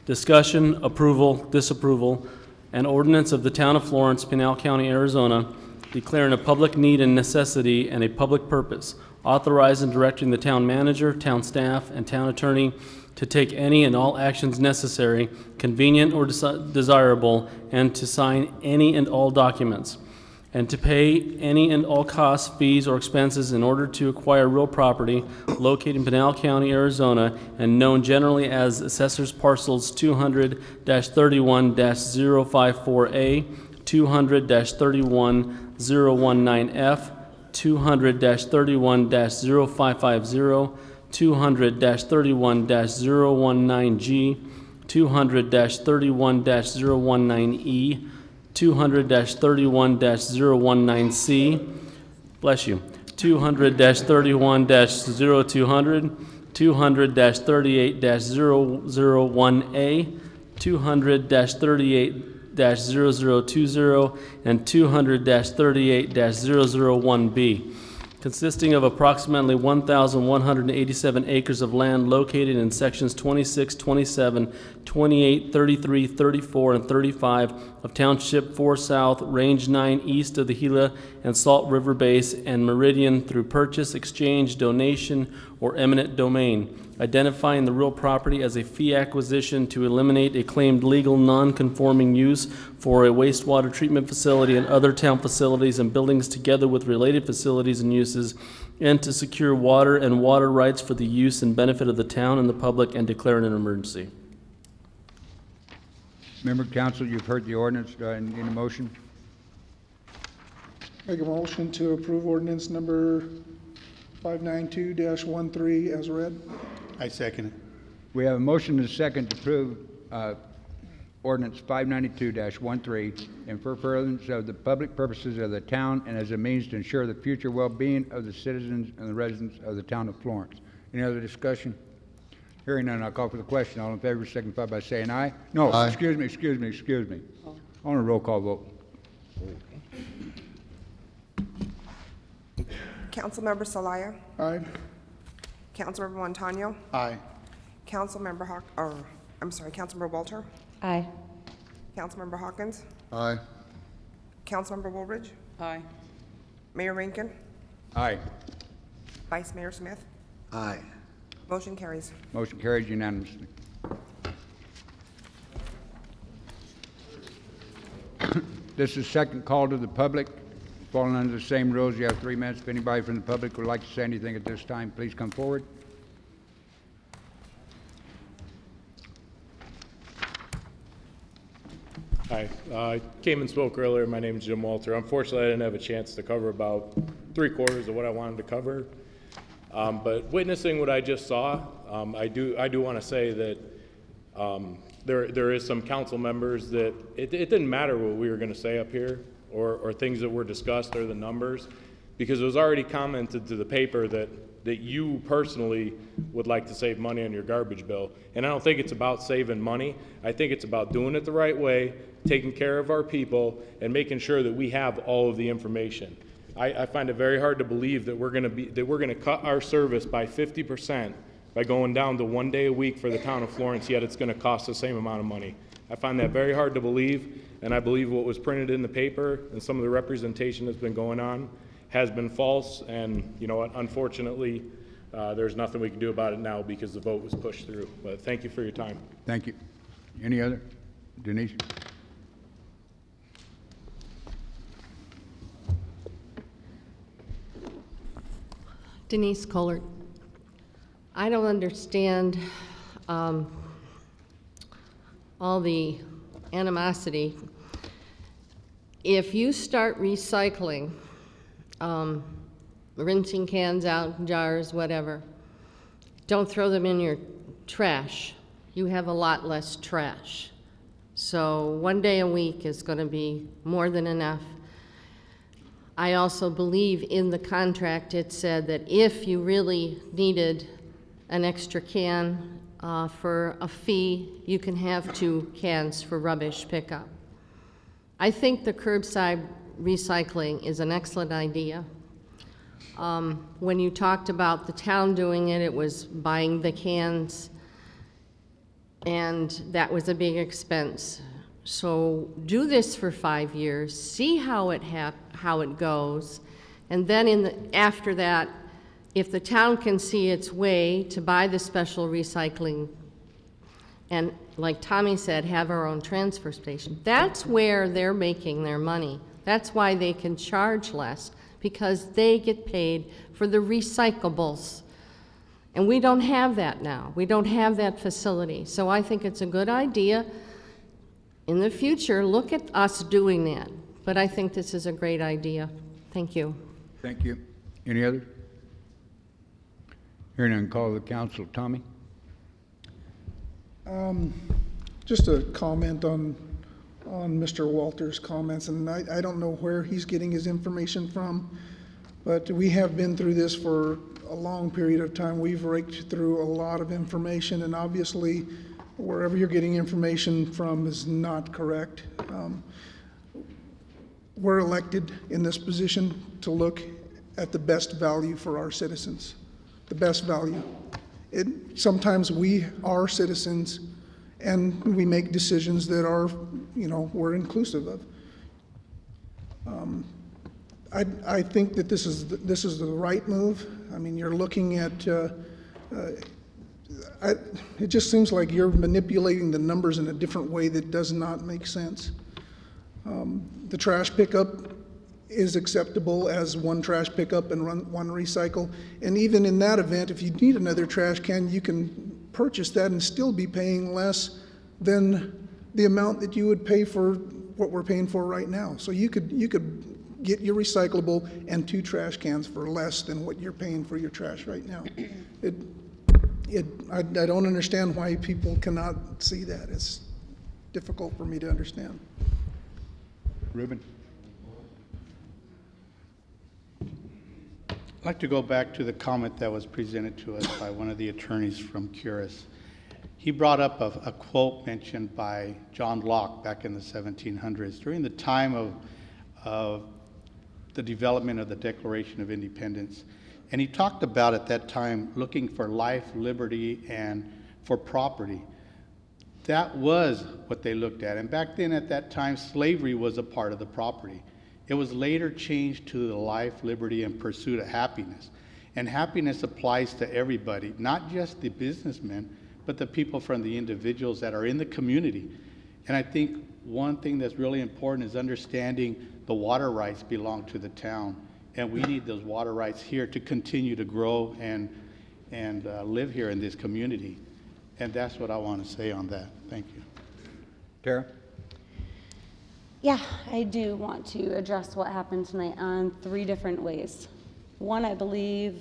discussion, approval, disapproval, and ordinance of the Town of Florence, Pinal County, Arizona, declaring a public need and necessity and a public purpose, authorizing and directing the town manager, town staff, and town attorney to take any and all actions necessary, convenient or desirable, and to sign any and all documents, and to pay any and all costs, fees, or expenses in order to acquire real property located in Pinal County, Arizona, and known generally as Assessors Parcels 200-31-054A, 200-31019F, 200-31-0550, 200-31-019G, 200-31-019E, 200-31-019C, bless you, 200-31-0200, 200-38-001A, 200-38-0020, and 200-38-001B, consisting of approximately 1,187 acres of land located in sections 26, 27, 28, 33, 34, and 35 of Township 4 South, Range 9 east of the Gila and Salt River Base and Meridian through purchase, exchange, donation, or eminent domain, identifying the real property as a fee acquisition to eliminate a claimed legal non-conforming use for a wastewater treatment facility and other town facilities and buildings together with related facilities and uses, and to secure water and water rights for the use and benefit of the town and the public and declare an emergency. Member of council, you've heard the ordinance. Do I need a motion? Make a motion to approve ordinance number 592-13 as read. I second it. We have a motion and a second to approve ordinance 592-13, and for furtherance of the public purposes of the town and as a means to ensure the future well-being of the citizens and the residents of the town of Florence. Any other discussion? Hearing none, I'll call for the question. All in favor signify by saying aye. No, Aye. excuse me. On a roll call vote. Councilmember Salaya, Aye. Councilmember Montano, Aye. Councilmember Walter, Aye. Councilmember Hawkins, Aye. Councilmember Woolridge, Aye. Mayor Rankin, Aye. Vice Mayor Smith. Aye. Motion carries. Motion carries unanimously. This is second call to the public. Falling under the same rules, you have 3 minutes. If anybody from the public would like to say anything at this time, please come forward. Hi, I came and spoke earlier. My name is Jim Walter. Unfortunately, I didn't have a chance to cover about 3/4 of what I wanted to cover. But witnessing what I just saw, I do want to say that there is some council members that it didn't matter what we were going to say up here or things that were discussed or the numbers, because it was already commented to the paper that you personally would like to save money on your garbage bill. And I don't think it's about saving money. I think it's about doing it the right way, taking care of our people, and making sure that we have all of the information. I find it very hard to believe that we're going to cut our service by 50% by going down to 1 day a week for the town of Florence, yet it's going to cost the same amount of money. I find that very hard to believe, and I believe what was printed in the paper and some of the representation that's been going on has been false, and you know what, unfortunately, there's nothing we can do about it now because the vote was pushed through. But thank you for your time. Thank you. Any other? Denise? Denise Kohler. I don't understand all the animosity. If you start recycling, rinsing cans out, jars, whatever, don't throw them in your trash. You have a lot less trash. So 1 day a week is going to be more than enough. I also believe in the contract it said that if you really needed an extra can for a fee, you can have 2 cans for rubbish pickup. I think the curbside recycling is an excellent idea. When you talked about the town doing it, it was buying the cans, and that was a big expense. So do this for 5 years, see how it goes, and then after that, if the town can see its way to buy the special recycling, and like Tommy said, have our own transfer station, that's where they're making their money. That's why they can charge less, because they get paid for the recyclables. And we don't have that now. We don't have that facility. So I think it's a good idea. In the future, look at us doing that. But I think this is a great idea. Thank you. Thank you. Any other? Hearing none, call the council. Tommy? Just a comment on Mr. Walter's comments, and I don't know where he's getting his information from, but we have been through this for a long period of time. We've raked through a lot of information, and obviously wherever you're getting information from is not correct. We're elected in this position to look at the best value for our citizens, the best value. Sometimes we are citizens and we make decisions that are, we're inclusive of. I think that this is the right move. I mean, you're looking at, it just seems like you're manipulating the numbers in a different way that does not make sense. The trash pickup is acceptable as one trash pickup and one recycle. And even in that event, if you need another trash can, you can purchase that and still be paying less than the amount that you would pay for what we're paying for right now. So you could get your recyclable and 2 trash cans for less than what you're paying for your trash right now. I don't understand why people cannot see that. difficult for me to understand. Ruben? I'd like to go back to the comment that was presented to us by one of the attorneys from Curis. He brought up a quote mentioned by John Locke back in the 1700s during the time of the development of the Declaration of Independence. And he talked about at that time looking for life, liberty, and for property. That was what they looked at. And back then at that time, slavery was a part of the property. It was later changed to the life, liberty, and pursuit of happiness. And happiness applies to everybody, not just the businessmen, but the people from the individuals that are in the community. And I think one thing that's really important is understanding the water rights belong to the town. And we need those water rights here to continue to grow and live here in this community. And that's what I want to say on that. Thank you. Tara? Yeah, I do want to address what happened tonight on 3 different ways. One, I believe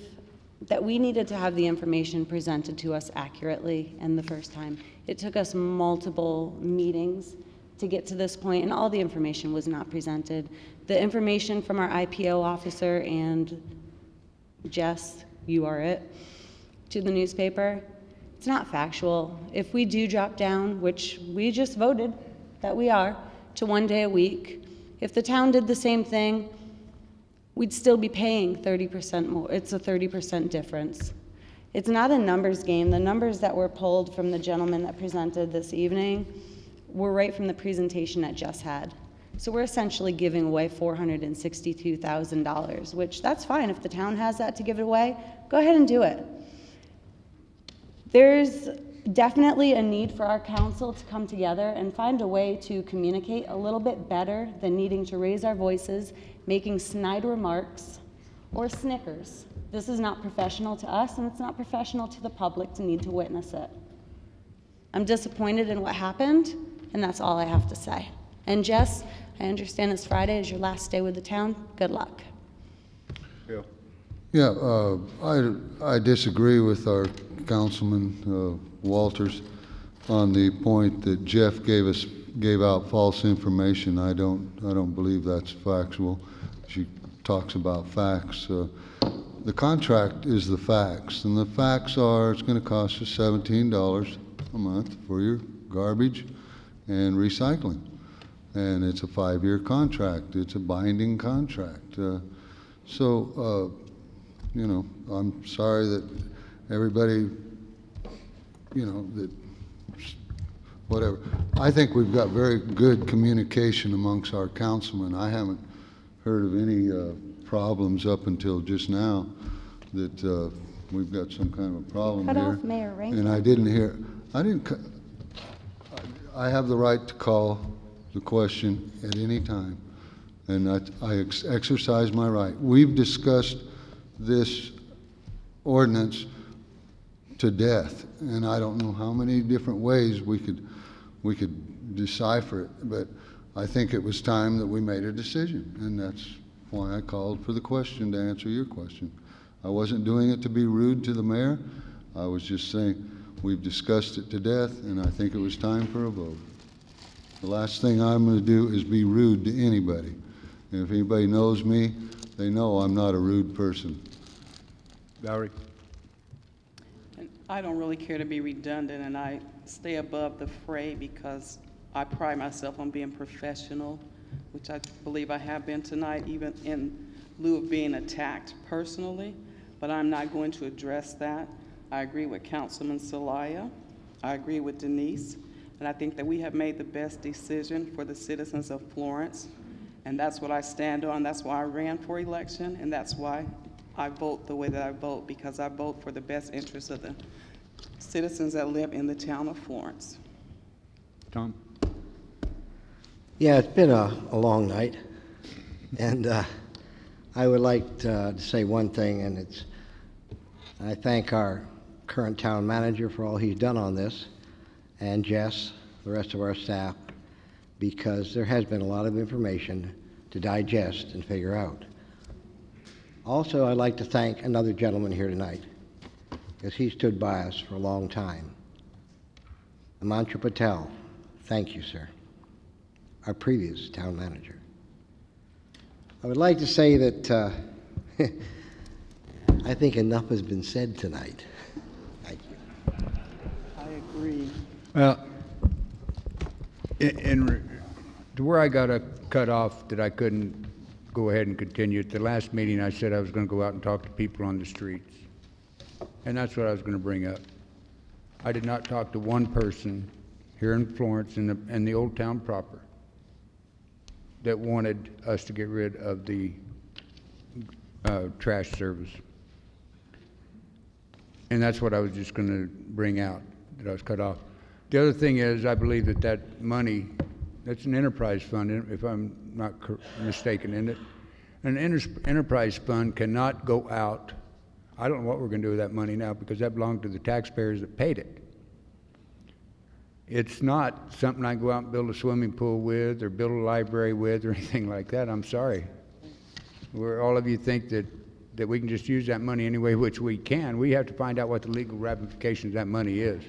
that we needed to have the information presented to us accurately and the first time. It took us multiple meetings to get to this point, and all the information was not presented. The information from our IPO officer and Jess, you are it, to the newspaper, it's not factual. If we do drop down, which we just voted that we are, to 1 day a week, if the town did the same thing, we'd still be paying 30% more. It's a 30% difference. It's not a numbers game. The numbers that were pulled from the gentleman that presented this evening were right from the presentation that Jess had. So we're essentially giving away $462,000, which that's fine. If the town has that to give it away, go ahead and do it. There's definitely a need for our council to come together and find a way to communicate a little bit better than needing to raise our voices, making snide remarks, or snickers. This is not professional to us, and it's not professional to the public to need to witness it. I'm disappointed in what happened, and that's all I have to say. And Jess, I understand it's Friday is your last day with the town. Good luck. Bill? Yeah, I disagree with our Councilman Walters on the point that Jeff gave out false information. I don't believe that's factual. She talks about facts. The contract is the facts, and the facts are it's going to cost you $17 a month for your garbage and recycling, and it's a 5-year contract. It's a binding contract. You know, I'm sorry that everybody, you know, that whatever. I think we've got very good communication amongst our councilmen. I haven't heard of any problems up until just now that we've got some kind of a problem Cut here. off Mayor Rankin. And I have the right to call the question at any time, and I exercise my right. We've discussed this ordinance to death, and I don't know how many different ways we could decipher it, but I think it was time that we made a decision, and that's why I called for the question to answer your question. I wasn't doing it to be rude to the mayor. I was just saying we've discussed it to death, and I think it was time for a vote. The last thing I'm going to do is be rude to anybody. And if anybody knows me, they know I'm not a rude person. Valerie? And I don't really care to be redundant, and I stay above the fray because I pride myself on being professional, which I believe I have been tonight, even in lieu of being attacked personally, but I'm not going to address that. I agree with Councilman Celaya. I agree with Denise, and I think that we have made the best decision for the citizens of Florence, and that's what I stand on. That's why I ran for election, and that's why I vote the way that I vote, because I vote for the best interests of the citizens that live in the town of Florence. Tom? Yeah, it's been a long night, and I would like to say one thing, and it's I thank our current town manager for all he's done on this, and Jess, the rest of our staff, because there has been a lot of information to digest and figure out. Also, I'd like to thank another gentleman here tonight, because he stood by us for a long time. Amantra Patel, Thank you, sir. Our previous town manager. I would like to say that I think enough has been said tonight. Thank you. I agree. Well, to where I got cut off that I couldn't go ahead and continue, at the last meeting I said I was going to go out and talk to people on the streets. And that's what I was going to bring up. I did not talk to one person here in Florence and the old town proper that wanted us to get rid of the trash service. And that's what I was just going to bring out, that I was cut off. The other thing is, I believe that that money, that's an enterprise fund, if I'm not mistaken in it. An enterprise fund cannot go out. I don't know what we're going to do with that money now, because that belonged to the taxpayers that paid it. It's not something I go out and build a swimming pool with or build a library with or anything like that. I'm sorry. Where all of you think that we can just use that money any way which we can, we have to find out what the legal ramifications of that money is.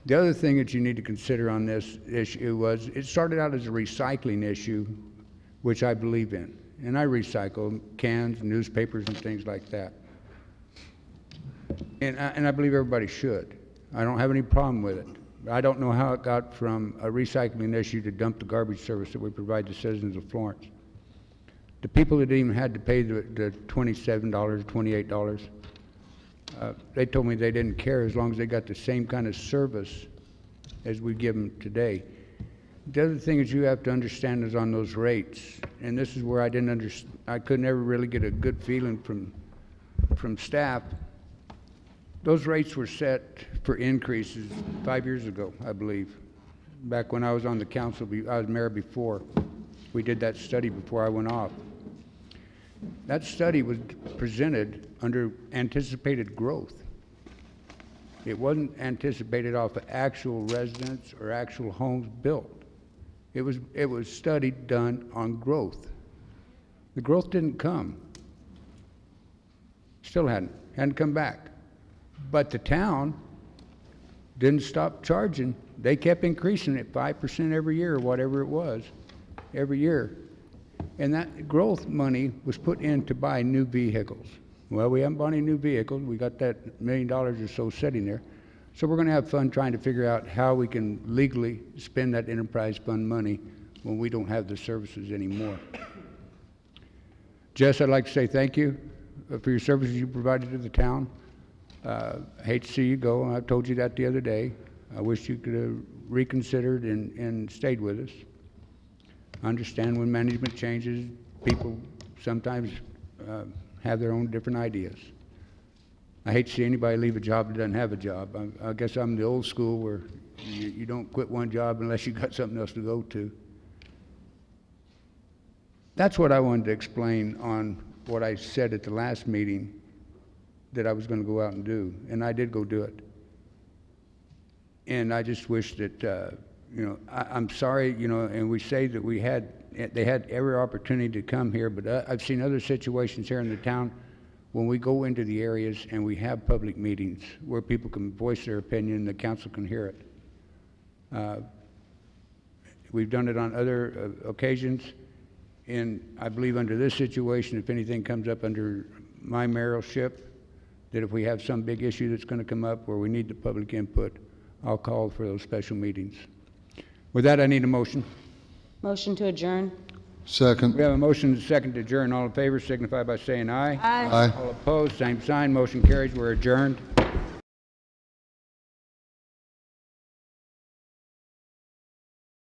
The other thing that you need to consider on this issue was, it started out as a recycling issue, which I believe in. And I recycle cans, newspapers, and things like that. And I believe everybody should. I don't have any problem with it. I don't know how it got from a recycling issue to dump the garbage service that we provide to citizens of Florence. The people that even had to pay the $27, $28, they told me they didn't care as long as they got the same kind of service as we give them today. The other thing that you have to understand is on those rates, and this is where I couldn't ever really get a good feeling from staff. Those rates were set for increases 5 years ago, I believe. Back when I was on the council, I was mayor before. We did that study before I went off. That study was presented under anticipated growth. It wasn't anticipated off of actual residents or actual homes built. It was study done on growth. The growth didn't come. Still hadn't come back. But the town didn't stop charging. They kept increasing it 5% every year, or whatever it was, every year. And that growth money was put in to buy new vehicles. Well, we haven't bought any new vehicles. We got that $1 million or so sitting there. So we're going to have fun trying to figure out how we can legally spend that enterprise fund money when we don't have the services anymore. Jess, I'd like to say thank you for your services you provided to the town. I hate to see you go. I told you that the other day. I wish you could have reconsidered and stayed with us. I understand when management changes, people sometimes have their own different ideas. I hate to see anybody leave a job that doesn't have a job. I guess I'm the old school where you don't quit one job unless you got something else to go to. That's what I wanted to explain on what I said at the last meeting that I was going to go out and do, and I did go do it. And I just wish that, I'm sorry, and we say that they had every opportunity to come here, but I've seen other situations here in the town when we go into the areas and we have public meetings where people can voice their opinion and the council can hear it. We've done it on other occasions, and I believe under this situation, if anything comes up under my mayoralship, that if we have some big issue that's going to come up where we need the public input, I'll call for those special meetings. With that, I need a motion. Motion to adjourn. Second. We have a motion and a second to adjourn. All in favor signify by saying aye. Aye. All opposed, same sign. Motion carries. We're adjourned.